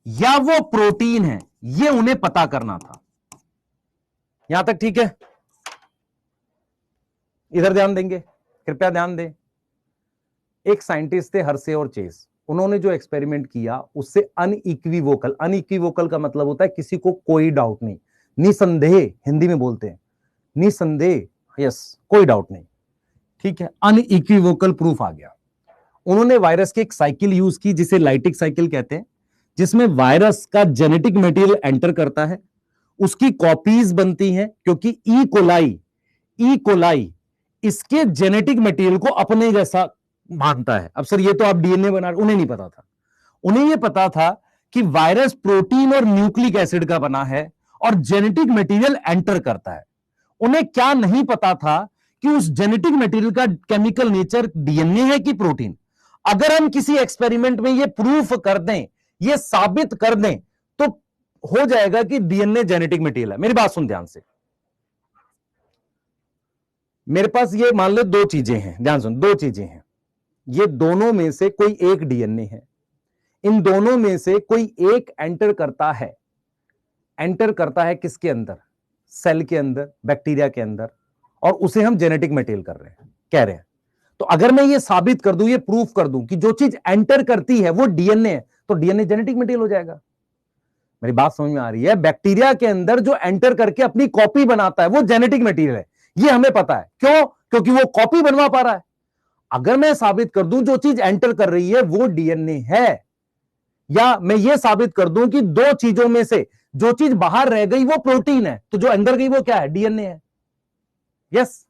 [SPEAKER 2] या वो प्रोटीन है, ये उन्हें पता करना था। यहां तक ठीक है, इधर ध्यान देंगे, कृपया ध्यान दें। एक साइंटिस्ट थे हर्से और चेज, उन्होंने जो एक्सपेरिमेंट किया उससे अनइक्विवोकल, अनइक्विवोकल का मतलब होता है किसी को कोई डाउट नहीं, निसंदेह हिंदी में बोलते हैं, निसंदेह, यस, कोई डाउट नहीं, ठीक है, अनइक्विवोकल प्रूफ आ गया। उन्होंने वायरस की एक साइकिल यूज की जिसे लाइटिक साइकिल कहते हैं, जिसमें वायरस का जेनेटिक मटेरियल एंटर करता है, उसकी कॉपीज बनती हैं, क्योंकि ई कोलाई इसके जेनेटिक मटेरियल को अपने जैसा मानता है। अब सर ये तो आप डीएनए बना, उन्हें नहीं पता था, उन्हें यह पता था कि वायरस प्रोटीन और न्यूक्लिक एसिड का बना है और जेनेटिक मटेरियल एंटर करता है। उन्हें क्या नहीं पता था कि उस जेनेटिक मटेरियल का केमिकल नेचर डीएनए है कि प्रोटीन। अगर हम किसी एक्सपेरिमेंट में ये प्रूफ कर दें, ये साबित कर दें, तो हो जाएगा कि डीएनए जेनेटिक मटेरियल है। मेरी बात सुन ध्यान से, मेरे पास ये मान लो दो चीजें हैं, ध्यान सुन, दो चीजें हैं, ये दोनों में से कोई एक डीएनए है, इन दोनों में से कोई एक एंटर करता है किसके अंदर, सेल के अंदर, बैक्टीरिया के अंदर, और उसे हम जेनेटिक मटेरियल कह रहे हैं। तो अगर मैं ये साबित कर दूं, ये प्रूफ कर दूं कि जो चीज एंटर करती है वो डीएनए है, तो डीएनए जेनेटिक मटेरियल हो जाएगा। मेरी बात समझ में आ रही है? बैक्टीरिया के अंदर जो एंटर करके अपनी कॉपी बनाता है वो जेनेटिक मटेरियल है, ये हमें पता है। क्यों? क्योंकि वो कॉपी बनवा पा रहा है। अगर मैं साबित कर दूं जो चीज एंटर कर रही है वो डीएनए है, या मैं ये साबित कर दूं कि दो चीजों में से जो चीज बाहर रह गई वो प्रोटीन है, तो जो अंदर गई वो क्या है, डीएनए है। यस।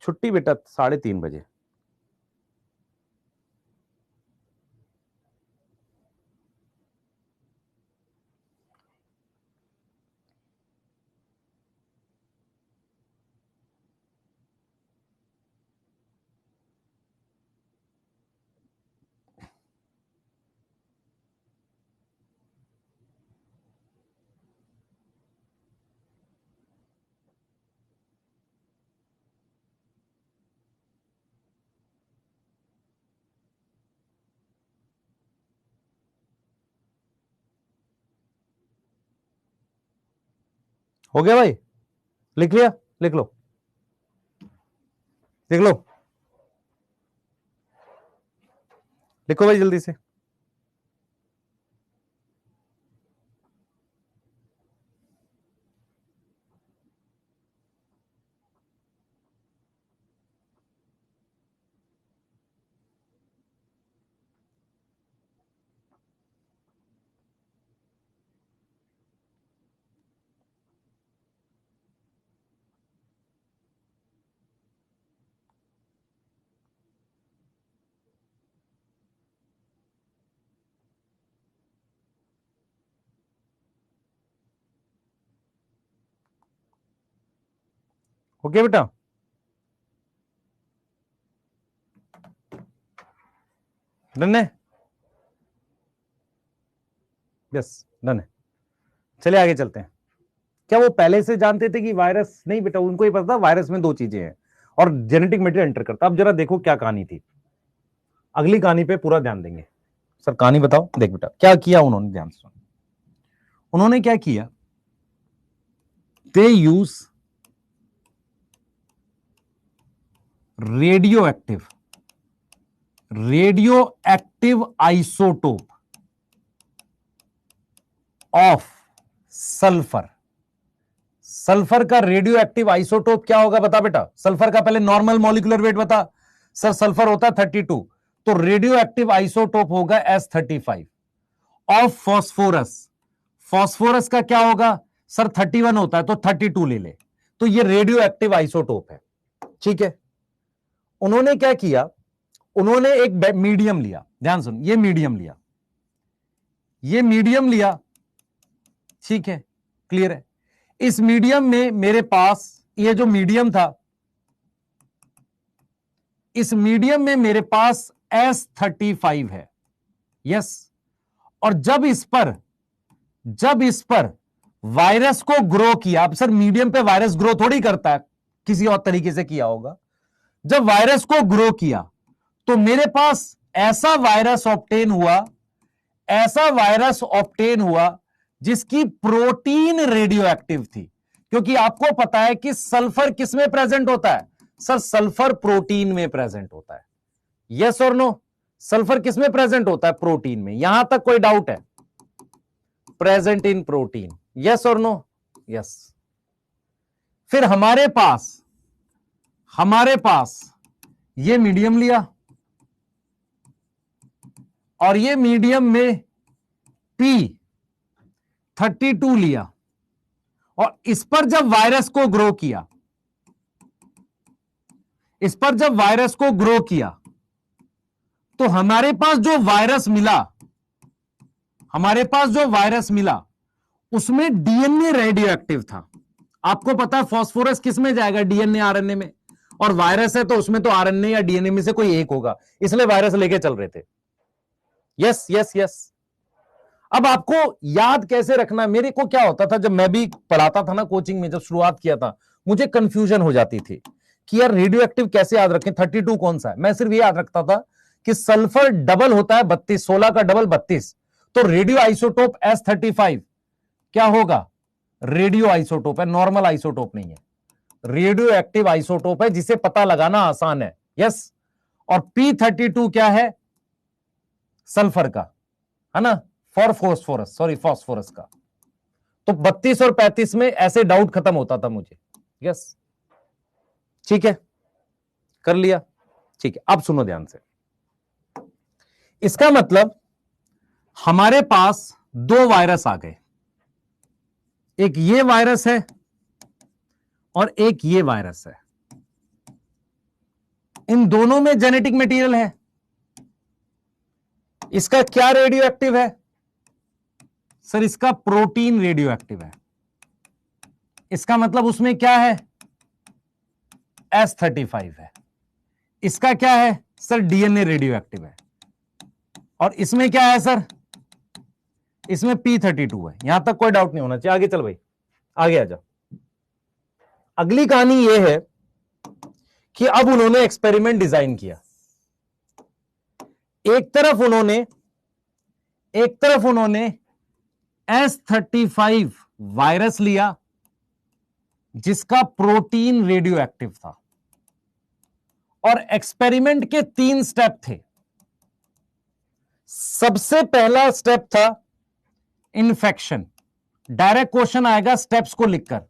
[SPEAKER 2] छुट्टी बेटा 3:30 बजे। हो गया भाई? लिख लिया? लिख लो, लिख लो, लिखो भाई जल्दी से। ओके बेटा, डन है? यस डन है। चलिए आगे चलते हैं। क्या वो पहले से जानते थे कि वायरस, नहीं बेटा उनको ही पता था वायरस में दो चीजें हैं और जेनेटिक मटेरियल एंटर करता। अब जरा देखो क्या कहानी थी, अगली कहानी पे पूरा ध्यान देंगे। सर कहानी बताओ। देख बेटा क्या किया उन्होंने, ध्यान से। उन्होंने क्या किया, they use radio active isotope of sulphur. Sulphur का रेडियो एक्टिव आइसोटोप क्या होगा बता बेटा? सल्फर का पहले नॉर्मल मॉलिक्यूलर वेट बता। सर सल्फर होता है 32, तो रेडियो एक्टिव आइसोटोप होगा S35। ऑफ फॉस्फोरस, फॉस्फोरस का क्या होगा सर? 31 होता है, तो 32 ले ले। तो ये रेडियो एक्टिव आइसोटोप है, ठीक है। उन्होंने क्या किया, उन्होंने एक मीडियम लिया, ध्यान सुन, ये मीडियम लिया, ठीक है, क्लियर है। इस मीडियम में मेरे पास ये जो मीडियम था, इस मीडियम में मेरे पास S35 है, यस। और जब इस पर वायरस को ग्रो किया, अब सर मीडियम पे वायरस ग्रो थोड़ी करता है, किसी और तरीके से किया होगा। जब वायरस को ग्रो किया तो मेरे पास ऐसा वायरस ऑब्टेन हुआ जिसकी प्रोटीन रेडियो एक्टिव थी। क्योंकि आपको पता है कि सल्फर किस में प्रेजेंट होता है सर? सल्फर प्रोटीन में प्रेजेंट होता है, यस और नो? सल्फर किस में प्रेजेंट होता है? प्रोटीन में। यहां तक कोई डाउट है? प्रेजेंट इन प्रोटीन, यस और नो? यस। फिर हमारे पास ये मीडियम लिया और ये मीडियम में P32 लिया, और इस पर जब वायरस को ग्रो किया, तो हमारे पास जो वायरस मिला उसमें डीएनए रेडियो एक्टिव था। आपको पता है फास्फोरस किस में जाएगा? डीएनए आरएनए में, और वायरस है तो उसमें तो आरएनए या डीएनए में से कोई एक होगा, इसलिए वायरस लेके चल रहे थे। Yes yes yes. अब आपको याद कैसे रखना, मेरे को क्या होता था जब मैं भी पढ़ाता था ना कोचिंग में, जब शुरुआत किया था मुझे कंफ्यूजन हो जाती थी कि यार रेडियो एक्टिव कैसे याद रखें, 32 कौन सा है। मैं सिर्फ ये याद रखता था कि सल्फर डबल होता है 32, 16 का डबल 32, तो रेडियो आइसोटोप S35 क्या होगा? रेडियो आइसोटोप है, नॉर्मल आइसोटोप नहीं है, रेडियो एक्टिव आइसोटोप है, जिसे पता लगाना आसान है। यस। और P32 क्या है? सल्फर का, है ना, फॉर फॉस्फोरस, सॉरी फॉस्फोरस का। तो 32 और 35 में ऐसे डाउट खत्म होता था मुझे। यस, ठीक है, कर लिया। ठीक है, अब सुनो ध्यान से। इसका मतलब हमारे पास दो वायरस आ गए, एक ये वायरस है और एक ये वायरस है। इन दोनों में जेनेटिक मटेरियल है। इसका क्या रेडियो एक्टिव है? सर इसका प्रोटीन रेडियो एक्टिव है। इसका मतलब उसमें क्या है? S35 है। इसका क्या है? सर डीएनए रेडियो एक्टिव है। और इसमें क्या है सर? इसमें P32 है। यहां तक कोई डाउट नहीं होना चाहिए। आगे चल भाई, आगे आ जा। अगली कहानी यह है कि अब उन्होंने एक्सपेरिमेंट डिजाइन किया। एक तरफ उन्होंने S35 वायरस लिया जिसका प्रोटीन रेडियो एक्टिव था, और एक्सपेरिमेंट के 3 स्टेप थे। सबसे पहला स्टेप था इन्फेक्शन। डायरेक्ट क्वेश्चन आएगा स्टेप्स को लिखकर।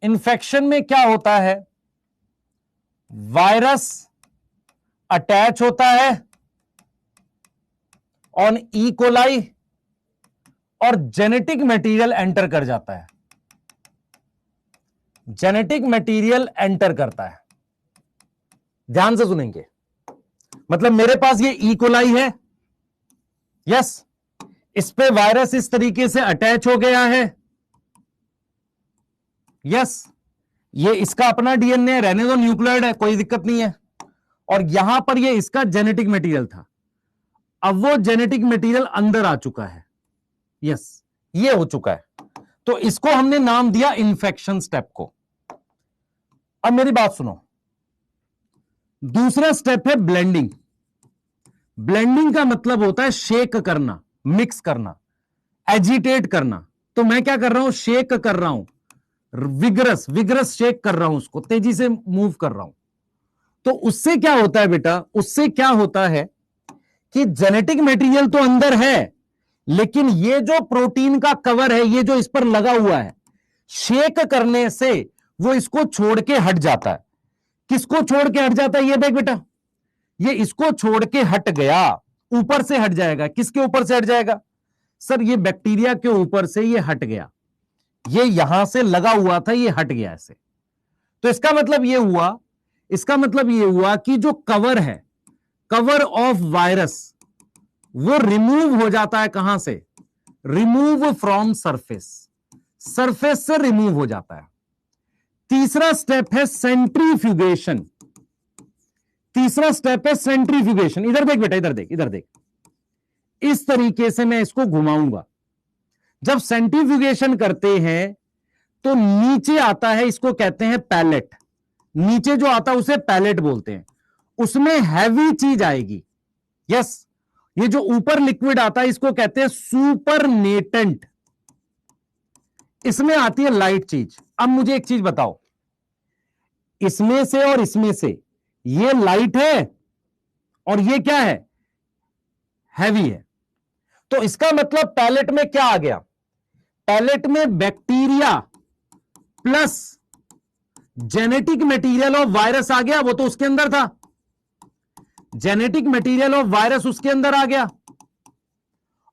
[SPEAKER 2] इन्फेक्शन में क्या होता है? वायरस अटैच होता है ऑन ई कोलाई और जेनेटिक मटेरियल एंटर कर जाता है। जेनेटिक मटेरियल एंटर करता है। ध्यान से सुनेंगे। मतलब मेरे पास ये ई कोलाई है, यस, इस पे वायरस इस तरीके से अटैच हो गया है, यस, ये इसका अपना डीएनए, रहने दो, न्यूक्लियोइड है, कोई दिक्कत नहीं है। और यहां पर ये इसका जेनेटिक मटेरियल था। अब वो जेनेटिक मटेरियल अंदर आ चुका है, यस, ये हो चुका है, तो इसको हमने नाम दिया इन्फेक्शन स्टेप को। अब मेरी बात सुनो, दूसरा स्टेप है ब्लेंडिंग। ब्लेंडिंग का मतलब होता है शेक करना, मिक्स करना, एजिटेट करना। तो मैं क्या कर रहा हूं? शेक कर रहा हूं, विगरस शेक कर रहा हूं, उसको तेजी से मूव कर रहा हूं। तो उससे क्या होता है बेटा? उससे क्या होता है कि जेनेटिक मटेरियल तो अंदर है, लेकिन ये जो प्रोटीन का कवर है, ये जो इस पर लगा हुआ है, शेक करने से वो इसको छोड़ के हट जाता है। किसको छोड़ के हट जाता है? ये देख बेटा, ये इसको छोड़ के हट गया, ऊपर से हट जाएगा। किसके ऊपर से हट जाएगा? सर ये बैक्टीरिया के ऊपर से ये हट गया। ये यहां से लगा हुआ था, ये हट गया ऐसे। तो इसका मतलब ये हुआ कि जो कवर है, कवर ऑफ वायरस, वो रिमूव हो जाता है। कहां से? रिमूव फ्रॉम सरफेस, सरफेस से रिमूव हो जाता है। तीसरा स्टेप है सेंट्रीफ्यूगेशन। इधर देख बेटा, इधर देख। इस तरीके से मैं इसको घुमाऊंगा। जब सेंट्रीफ्यूगेशन करते हैं तो नीचे आता है, इसको कहते हैं पैलेट। नीचे जो आता है उसे पैलेट बोलते हैं। उसमें हैवी चीज आएगी, यस। ये जो ऊपर लिक्विड आता है इसको कहते हैं सुपरनेटेंट। इसमें आती है लाइट चीज। अब मुझे एक चीज बताओ, इसमें से और इसमें से ये लाइट है और ये क्या है? हैवी है। तो इसका मतलब पैलेट में क्या आ गया? पैलेट में bacteria plus genetic material of virus आ गया। वो तो उसके अंदर था, जेनेटिक मटेरियल ऑफ वायरस उसके अंदर आ गया।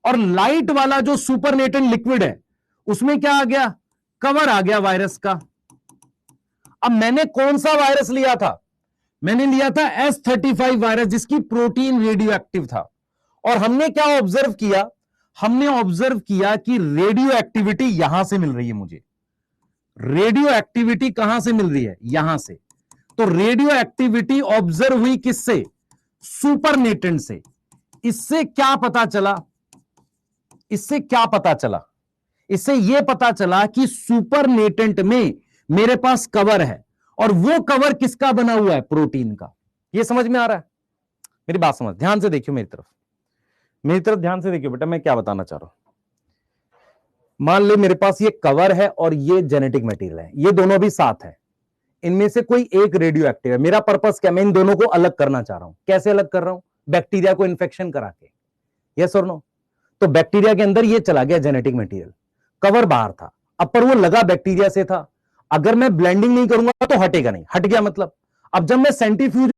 [SPEAKER 2] और लाइट वाला जो सुपरनेटेंट लिक्विड है उसमें क्या आ गया? कवर आ गया वायरस का। अब मैंने कौन सा वायरस लिया था? मैंने लिया था S35 वायरस, जिसकी प्रोटीन रेडियो एक्टिव था। और हमने क्या ऑब्जर्व किया? हमने ऑब्जर्व किया कि रेडियो एक्टिविटी यहां से मिल रही है मुझे। रेडियो एक्टिविटी कहां से मिल रही है? यहां से। तो रेडियो एक्टिविटी ऑब्जर्व हुई किससे? सुपरनेटेंट से। इससे क्या पता चला? इससे क्या पता चला? इससे यह पता चला कि सुपरनेटेंट में मेरे पास कवर है, और वो कवर किसका बना हुआ है? प्रोटीन का। यह समझ में आ रहा है? मेरी बात समझ, ध्यान से देखियो मेरी तरफ, मेरी तरफ ध्यान से देखियो बेटा, मैं क्या बताना चाह रहा हूं। मान ले मेरे पास ये कवर है और ये जेनेटिक मटेरियल है, ये दोनों भी साथ है, इनमें से कोई एक रेडियो एक्टिव है। मेरा पर्पस क्या? मैं इन दोनों को अलग करना चाह रहा हूं। कैसे अलग कर रहा हूं? बैक्टीरिया को इन्फेक्शन करा के। यस और नो? तो बैक्टीरिया के अंदर ये चला गया जेनेटिक मटेरियल, कवर बाहर था, अब पर वो लगा बैक्टीरिया से था। अगर मैं ब्लेंडिंग नहीं करूंगा तो हटेगा नहीं, हट गया मतलब। अब जब मैं सेंट्रीफ्यूज